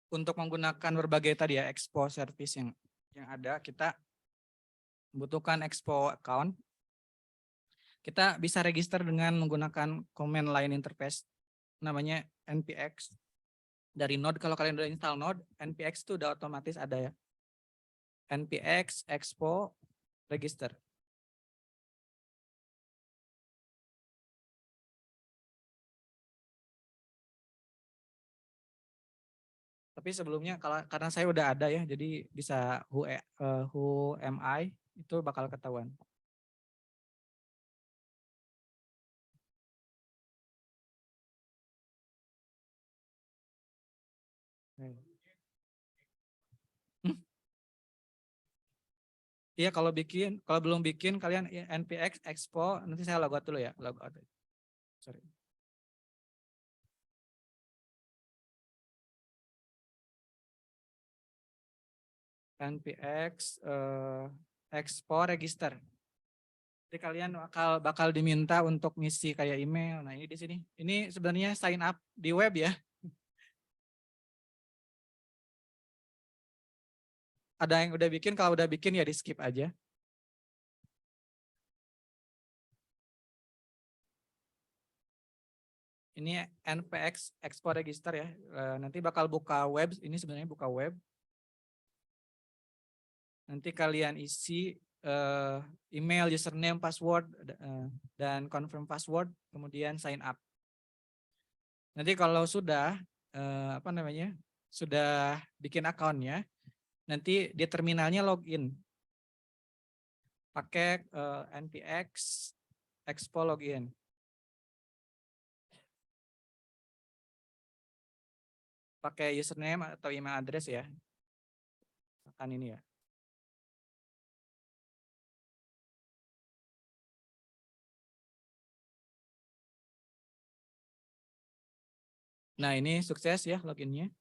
menggunakan berbagai tadi ya Expo service yang ada, kita membutuhkan Expo account. Kita bisa register dengan menggunakan command line interface namanya npx. Dari Node, kalau kalian udah install Node, npx itu udah otomatis ada ya. npx expo register. Tapi sebelumnya karena saya udah ada ya, jadi bisa who am I itu bakal ketahuan. Iya, kalau belum bikin kalian npx expo, nanti saya logout dulu ya, logout. Sorry. npx expo register. Jadi kalian bakal diminta untuk ngisi kayak email. Nah, ini di sini. Ini sebenarnya sign up di web ya. Ada yang udah bikin, kalau udah bikin ya di skip aja. Ini npx export register ya. Nanti bakal buka web, ini sebenarnya buka web. Nanti kalian isi email, username, password, dan confirm password, kemudian sign up. Nanti kalau sudah sudah bikin akunnya, nanti di terminalnya login pakai npx expo login. Pakai username atau email address ya. Akan ini ya. Nah, ini sukses ya loginnya.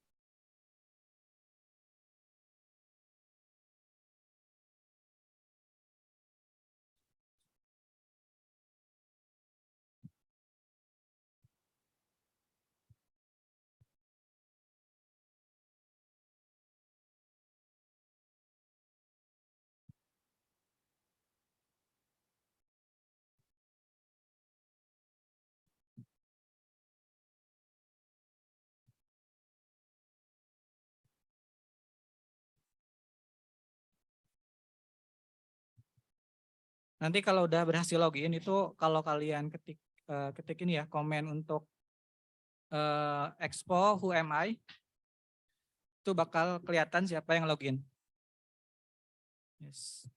Nanti kalau udah berhasil login itu kalau kalian ketik ini ya komen untuk expo who am I, itu bakal kelihatan siapa yang login. Yes.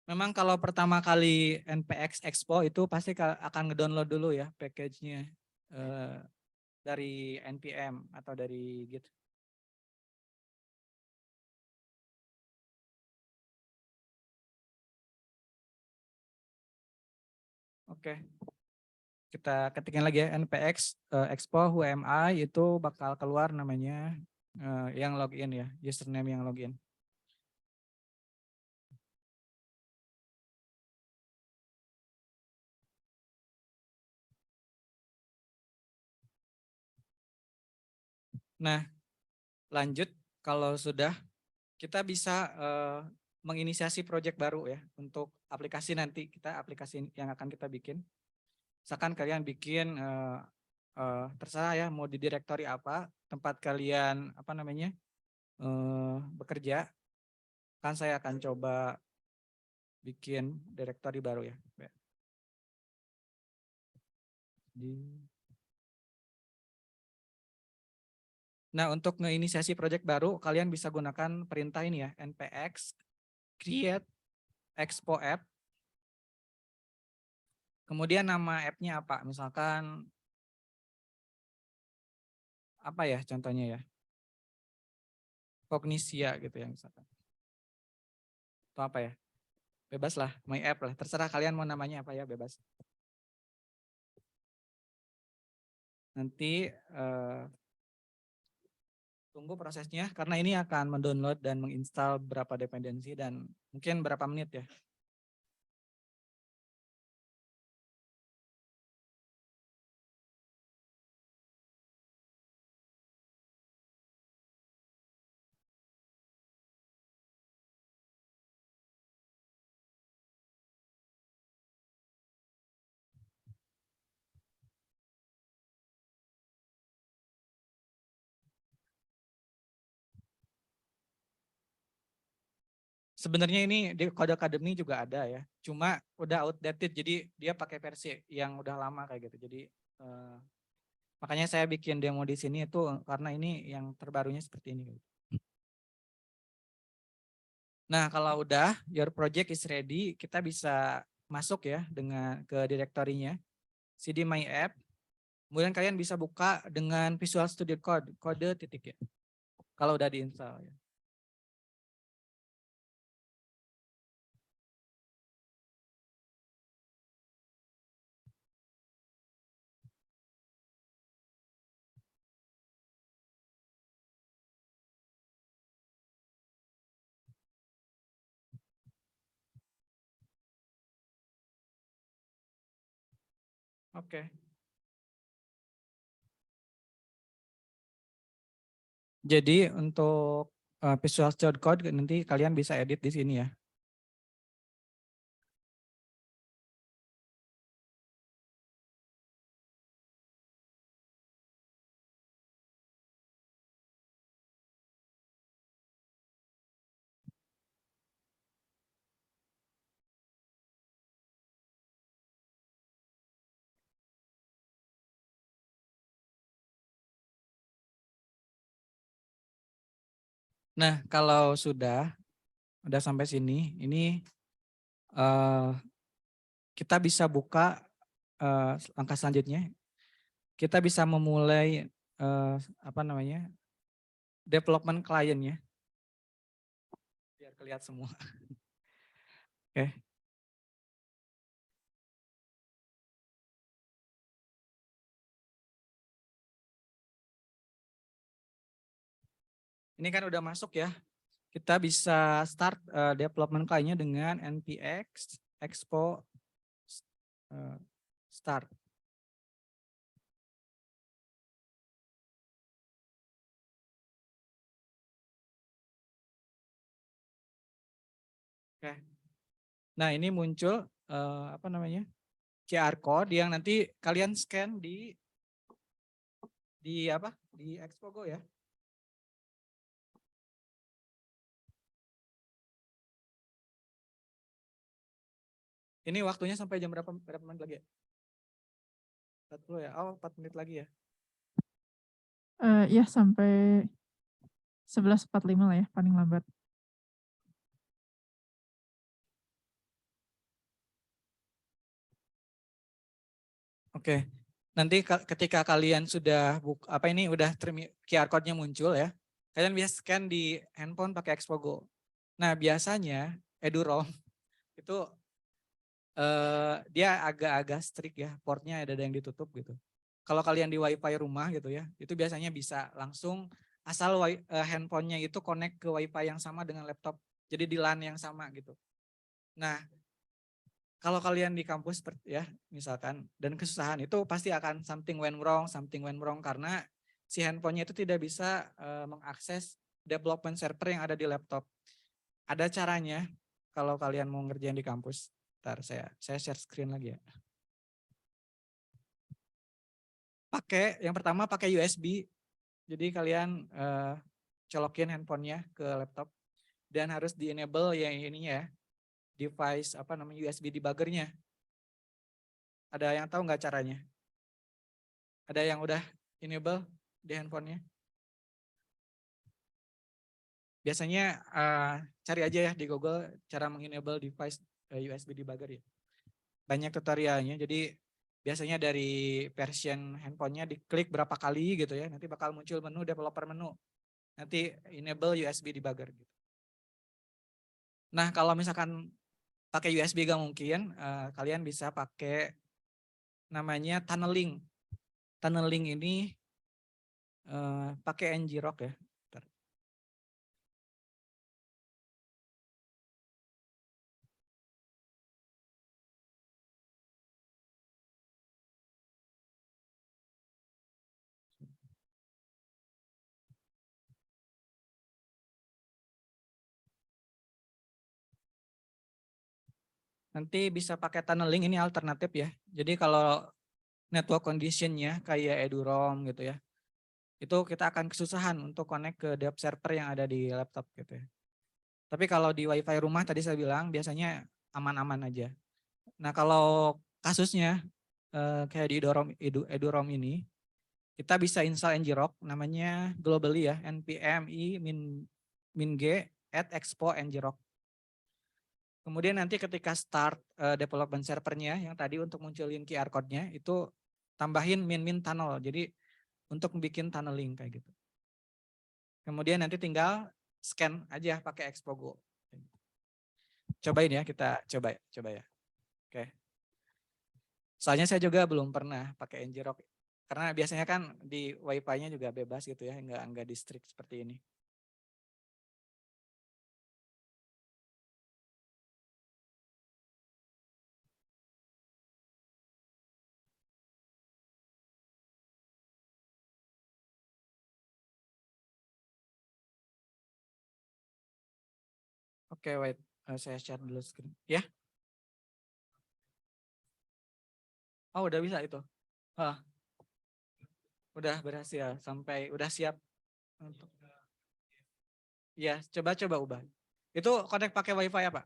Memang kalau pertama kali npx expo itu pasti akan ngedownload dulu ya package-nya dari npm atau dari git. Oke. Kita ketikin lagi ya npx expo who am I, itu bakal keluar namanya yang login ya, username yang login. Nah, lanjut kalau sudah kita bisa menginisiasi project baru ya untuk aplikasi nanti aplikasi yang akan kita bikin. Misalkan kalian bikin terserah ya mau di directory apa tempat kalian bekerja. Kan saya akan coba bikin directory baru ya. Nah, untuk ngeinisiasi project baru, kalian bisa gunakan perintah ini ya, npx create expo app. Kemudian nama app-nya apa? Misalkan apa ya contohnya ya? Cognisia gitu ya misalkan. Atau apa ya? Bebas lah, my app lah. Terserah kalian mau namanya apa ya, bebas. Nanti tunggu prosesnya karena ini akan mendownload dan menginstal berapa dependensi dan mungkin berapa menit ya. Sebenarnya ini di Code Academy juga ada ya, cuma udah outdated jadi dia pakai versi yang udah lama kayak gitu. Jadi makanya saya bikin demo di sini itu karena ini yang terbarunya seperti ini. Nah, kalau udah your project is ready, kita bisa masuk ya dengan ke direktorinya. cd my app. Kemudian kalian bisa buka dengan Visual Studio Code, kode titik ya. Kalau udah diinstal ya. Oke. Jadi untuk Visual Studio Code nanti kalian bisa edit di sini ya. Nah, kalau sudah sampai sini, ini kita bisa buka langkah selanjutnya. Kita bisa memulai development client ya. Biar kelihatan semua. Oke. Ini kan udah masuk ya. Kita bisa start development client-nya dengan npx expo start. Oke. Nah, ini muncul QR code yang nanti kalian scan di Expo Go ya. Ini waktunya sampai jam berapa menit lagi ya? 40 ya? Oh, 4 menit lagi ya? Ya sampai 11.45 lah ya paling lambat. Oke. Nanti ketika kalian sudah udah QR code-nya muncul ya. Kalian bisa scan di handphone pakai Expo Go. Nah, biasanya EduROM itu dia agak-agak strict ya, portnya ada yang ditutup gitu. Kalau kalian di WiFi rumah gitu ya, itu biasanya bisa langsung asal handphonenya itu connect ke WiFi yang sama dengan laptop, jadi di LAN yang sama gitu. Nah, kalau kalian di kampus ya misalkan dan kesusahan itu pasti akan something went wrong karena si handphonenya itu tidak bisa mengakses development server yang ada di laptop. Ada caranya kalau kalian mau ngerjain di kampus. Ntar saya share screen lagi ya. Yang pertama pakai USB. Jadi kalian colokin handphonenya ke laptop dan harus di-enable yang ini ya. Device USB debuggernya. Ada yang tahu nggak caranya? Ada yang udah enable di handphonenya? Biasanya cari aja ya di Google cara mengenable device USB debugger ya. Banyak tutorialnya, jadi biasanya dari version handphonenya diklik berapa kali gitu ya, nanti bakal muncul menu developer menu, nanti enable USB debugger gitu. Nah kalau misalkan pakai USB gak mungkin, kalian bisa pakai namanya tunneling. Tunneling ini pakai ngrok ya. Nanti bisa pakai tunneling, ini alternatif ya. Jadi kalau network conditionnya kayak EduROM gitu ya, itu kita akan kesusahan untuk connect ke dev server yang ada di laptop gitu ya. Tapi kalau di WiFi rumah tadi saya bilang biasanya aman-aman aja. Nah kalau kasusnya kayak di EduROM ini, kita bisa install ngrok namanya globally ya, npm i -g add expo ngrok. Kemudian nanti ketika start development servernya yang tadi untuk munculin QR code-nya itu tambahin min tunnel. Jadi untuk bikin tunneling kayak gitu. Kemudian nanti tinggal scan aja pakai Expogo. Cobain ya, kita coba ya. Oke. Soalnya saya juga belum pernah pakai Ngrok. Karena biasanya kan di Wi-Fi-nya juga bebas gitu ya, enggak di strict seperti ini. Oke, wait. Saya share dulu screen. Ya? Oh, udah bisa itu. Udah berhasil sampai udah siap untuk. Ya, coba ubah. Itu connect pakai Wi-Fi apa?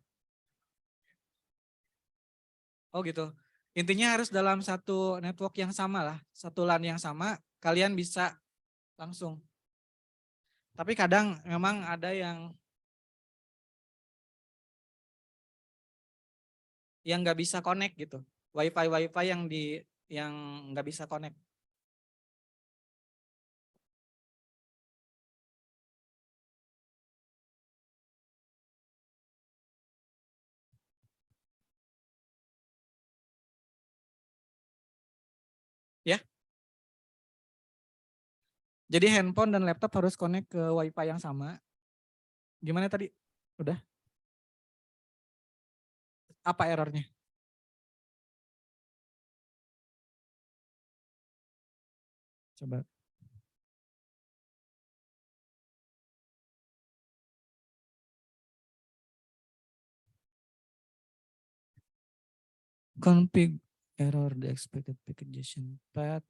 Oh gitu. Intinya harus dalam satu network yang sama lah, satu LAN yang sama, kalian bisa langsung. Tapi kadang memang ada yang nggak bisa connect gitu. Wi-Fi yang nggak bisa connect. Ya. Jadi handphone dan laptop harus connect ke Wi-Fi yang sama. Gimana tadi? Udah? Apa errornya? Coba. Config error the expected packaging path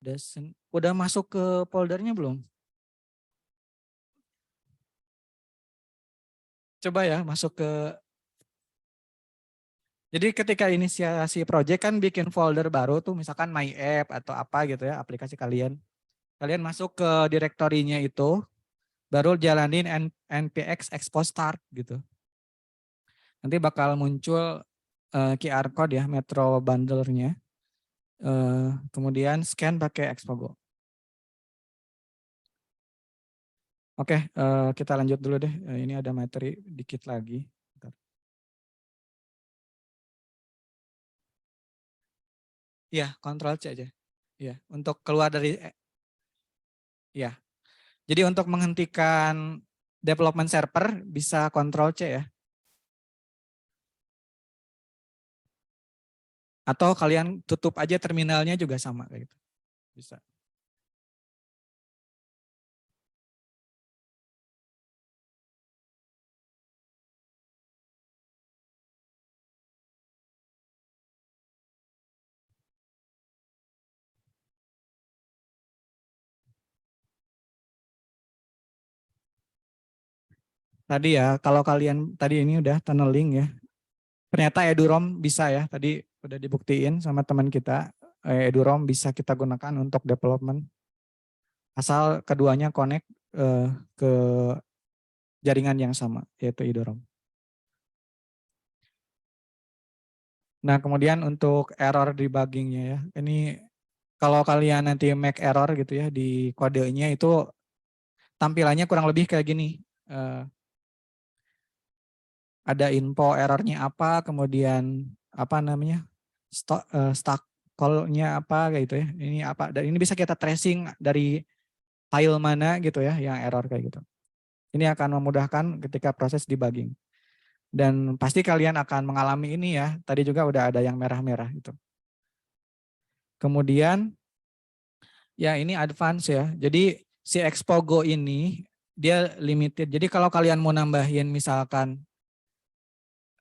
doesn't. Udah masuk ke foldernya belum? Coba ya masuk ke. Jadi ketika inisiasi project kan bikin folder baru tuh misalkan my app atau apa gitu ya aplikasi kalian. Kalian masuk ke direktorinya itu baru jalanin npx export start gitu. Nanti bakal muncul QR code ya Metro bundlernya. Kemudian scan pakai Expogo. Oke, kita lanjut dulu deh. Ini ada materi dikit lagi. Iya, Ctrl C aja. Iya, untuk keluar dari ya. Jadi untuk menghentikan development server bisa Ctrl C ya. Atau kalian tutup aja terminalnya juga sama kayak gitu. Bisa. Tadi ya, kalau kalian tadi ini udah tunneling ya. Ternyata eduroam bisa ya, tadi udah dibuktiin sama teman kita. Eduroam bisa kita gunakan untuk development. Asal keduanya connect ke jaringan yang sama, yaitu eduroam. Nah kemudian untuk error debuggingnya ya, ini kalau kalian nanti make error gitu ya di kodenya itu tampilannya kurang lebih kayak gini. Ada info errornya apa, kemudian apa namanya stack call-nya apa kayak gitu ya. Ini apa? Dan ini bisa kita tracing dari file mana gitu ya yang error kayak gitu. Ini akan memudahkan ketika proses debugging. Dan pasti kalian akan mengalami ini ya. Tadi juga udah ada yang merah-merah itu. Kemudian ya ini advance ya. Jadi si Expogo ini dia limited. Jadi kalau kalian mau nambahin misalkan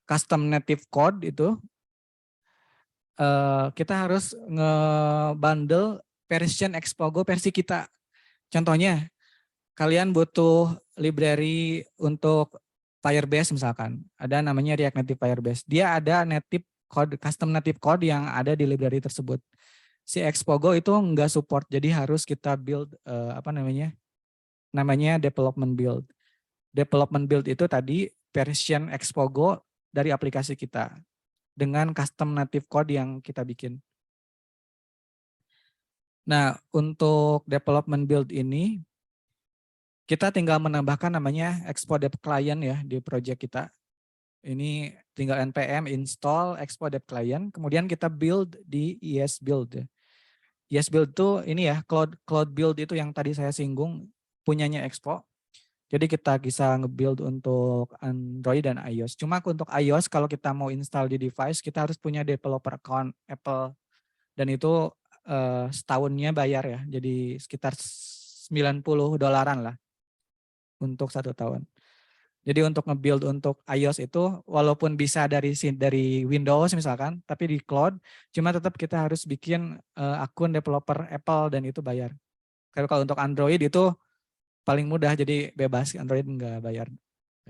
custom native code itu kita harus nge-bundle version Expogo versi kita. Contohnya kalian butuh library untuk Firebase misalkan. Ada namanya React Native Firebase. Dia ada native code, custom native code yang ada di library tersebut. Si Expogo itu nggak support, jadi harus kita build apa namanya? Namanya development build. Development build itu tadi version Expogo dari aplikasi kita dengan custom native code yang kita bikin. Nah, untuk development build ini, kita tinggal menambahkan namanya Expo Dev Client ya di project kita. Ini tinggal npm install Expo Dev Client, kemudian kita build di ESBuild. ESBuild itu ini ya, cloud build itu yang tadi saya singgung, punyanya Expo. Jadi kita bisa nge-build untuk Android dan iOS. Cuma untuk iOS kalau kita mau install di device, kita harus punya developer account Apple. Dan itu setahunnya bayar ya, jadi sekitar $90 lah untuk 1 tahun. Jadi untuk nge-build untuk iOS itu walaupun bisa dari Windows misalkan, tapi di cloud, cuma tetap kita harus bikin akun developer Apple dan itu bayar. Kalau untuk Android itu paling mudah, jadi bebas, Android nggak bayar.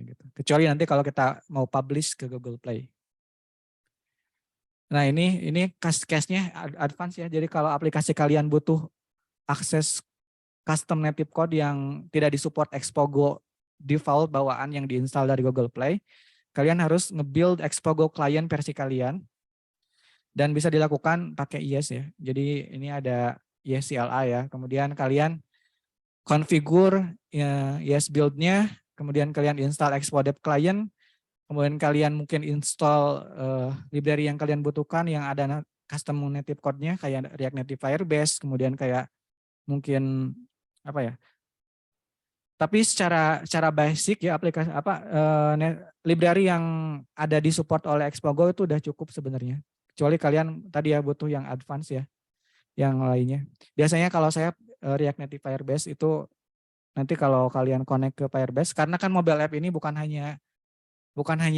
Gitu. Kecuali nanti kalau kita mau publish ke Google Play. Nah ini case-nya advance ya. Jadi kalau aplikasi kalian butuh akses custom native code yang tidak disupport Expo default bawaan yang diinstal dari Google Play, kalian harus nge-build Expo client versi kalian dan bisa dilakukan pakai ES ya. Jadi ini ada ES CLI ya. Kemudian kalian configure ES build-nya, kemudian kalian install Expo Dev Client. Kemudian kalian mungkin install library yang kalian butuhkan yang ada custom native code-nya kayak React Native Firebase, kemudian kayak mungkin apa ya? Tapi secara basic ya aplikasi library yang ada di support oleh Expogo itu udah cukup sebenarnya. Kecuali kalian tadi ya butuh yang advance ya, yang lainnya. Biasanya kalau saya React Native Firebase itu nanti kalau kalian connect ke Firebase, karena kan mobile app ini bukan hanya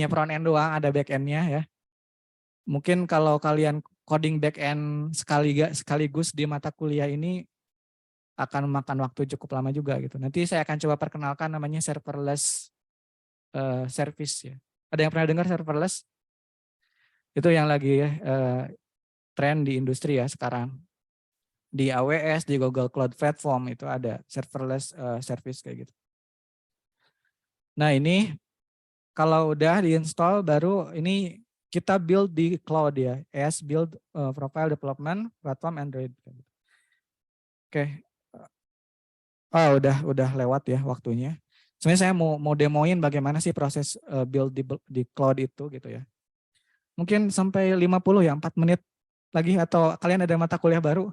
front end doang, ada back end-nya ya. Mungkin kalau kalian coding back end sekaligus di mata kuliah ini akan memakan waktu cukup lama juga gitu. Nanti saya akan coba perkenalkan namanya serverless service ya. Ada yang pernah dengar serverless? Itu yang lagi tren di industri ya sekarang. Di AWS, di Google Cloud Platform itu ada serverless service kayak gitu. Nah ini kalau udah diinstal baru ini kita build di cloud ya, ESBuild Profile Development Platform Android. Oke, udah lewat ya waktunya. Sebenarnya saya mau demoin bagaimana sih proses build di cloud itu gitu ya. Mungkin sampai 50 ya, 4 menit lagi atau kalian ada mata kuliah baru?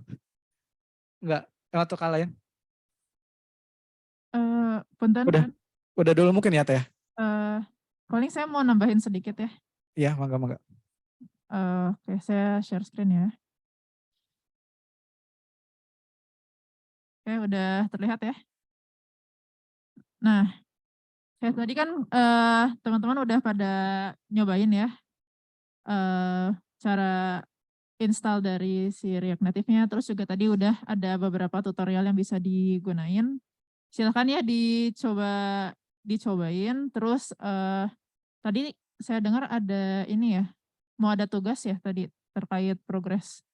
Enggak, atau kalian? Punten, udah dulu mungkin ya Teh. paling saya mau nambahin sedikit ya. Iya, mangga. Oke, saya share screen ya. Oke, udah terlihat ya. Nah, saya tadi kan teman-teman udah pada nyobain ya cara install dari si React Native-nya, terus juga tadi udah ada beberapa tutorial yang bisa digunain. Silahkan ya dicobain. Terus tadi saya dengar ada ini ya, mau ada tugas ya tadi terkait progres.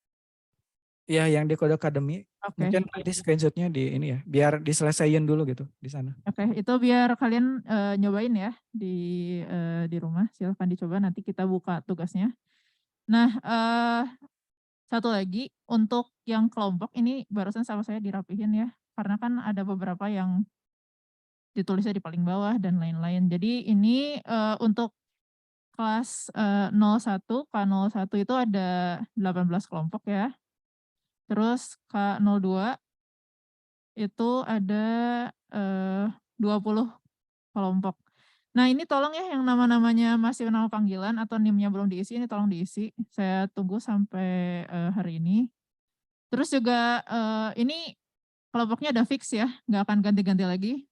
Iya, yang di Code Academy. Oke. Mungkin nanti screenshotnya di ini ya, biar diselesaikan dulu gitu di sana. Oke, itu biar kalian nyobain ya di rumah. Silahkan dicoba, nanti kita buka tugasnya. Nah, satu lagi untuk yang kelompok ini barusan sama saya dirapihin ya, karena kan ada beberapa yang ditulisnya di paling bawah dan lain-lain. Jadi ini untuk kelas 01, K01 itu ada 18 kelompok ya. Terus K02 itu ada 20 kelompok. Nah ini tolong ya yang nama-namanya masih nama panggilan atau NIM-nya belum diisi, ini tolong diisi. Saya tunggu sampai hari ini. Terus juga ini kelompoknya udah fix ya, nggak akan ganti-ganti lagi.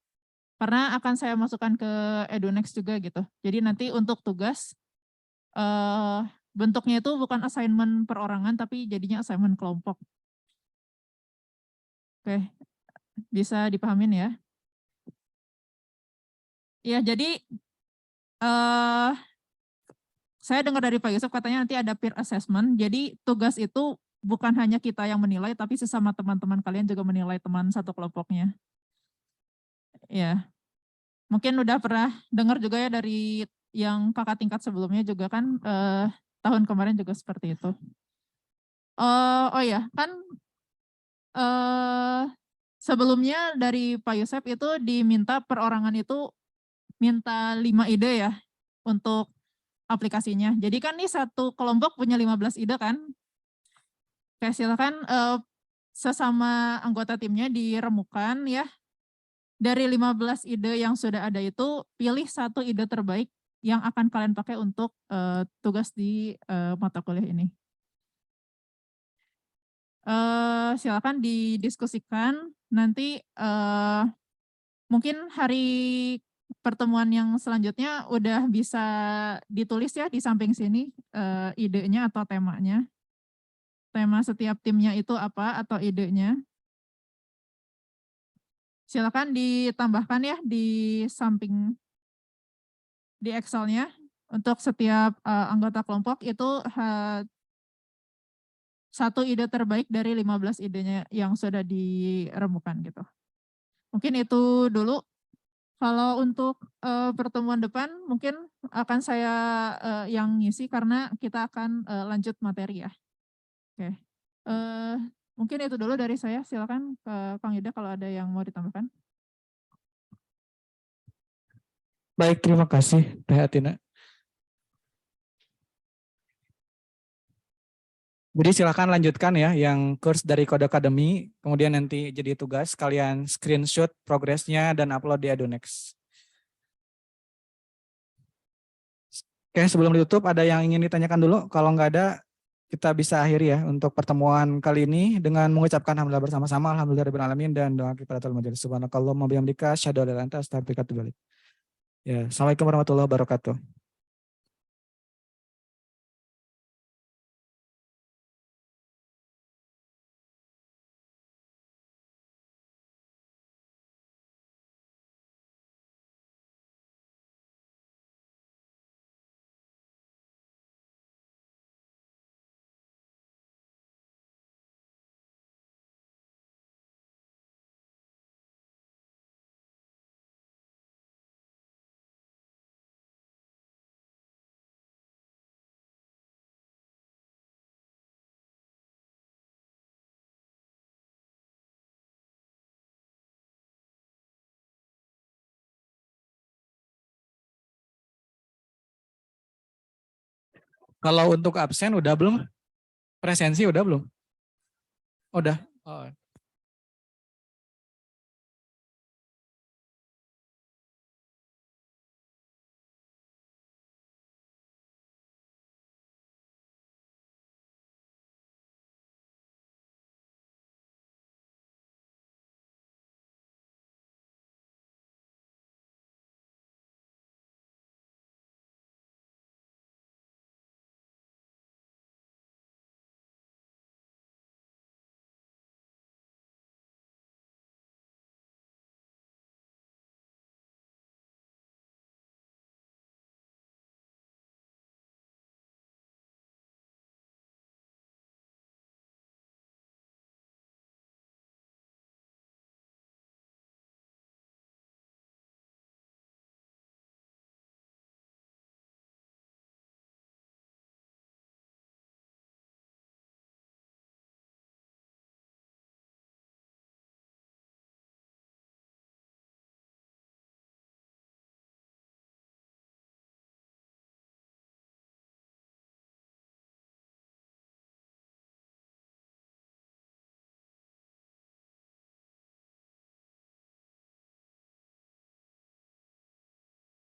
Karena akan saya masukkan ke EduNext juga gitu. Jadi nanti untuk tugas, bentuknya itu bukan assignment perorangan, tapi jadinya assignment kelompok. Oke, bisa dipahamin ya. Ya jadi, saya dengar dari Pak Yusuf katanya nanti ada peer assessment, jadi tugas itu bukan hanya kita yang menilai, tapi sesama teman-teman kalian juga menilai teman satu kelompoknya. Ya, mungkin udah pernah dengar juga ya dari yang kakak tingkat sebelumnya juga kan tahun kemarin juga seperti itu. Oh ya, kan sebelumnya dari Pak Yusef itu diminta perorangan itu minta 5 ide ya untuk aplikasinya. Jadi kan nih satu kelompok punya 15 ide kan. Oke, silakan sesama anggota timnya diremukan ya. Dari 15 ide yang sudah ada itu, pilih satu ide terbaik yang akan kalian pakai untuk tugas di mata kuliah ini. Silakan didiskusikan. Nanti mungkin hari pertemuan yang selanjutnya udah bisa ditulis ya di samping sini idenya atau temanya. Tema setiap timnya itu apa atau idenya. Silakan ditambahkan ya di samping di Excel-nya untuk setiap anggota kelompok itu satu ide terbaik dari 15 idenya yang sudah diremukan gitu. Mungkin itu dulu. Kalau untuk pertemuan depan mungkin akan saya yang ngisi karena kita akan lanjut materi ya. Oke. Mungkin itu dulu dari saya. Silakan ke Kang Yuda kalau ada yang mau ditambahkan. Baik, terima kasih Teh Atina. Jadi silakan lanjutkan ya yang course dari Code Academy, kemudian nanti jadi tugas kalian screenshot progresnya dan upload di Adonex. Oke, sebelum ditutup ada yang ingin ditanyakan dulu? Kalau nggak ada, kita bisa akhiri ya untuk pertemuan kali ini dengan mengucapkan alhamdulillah bersama-sama, alhamdulillah alamin dan doa kifaratul majelis. Subhanakallahumma bihamdika asyhadu an la ilaha illa anta astaghfiruka wa atubu ilaik. Ya, assalamualaikum warahmatullahi wabarakatuh. Kalau untuk absen udah belum? Presensi udah belum? Udah. Oh.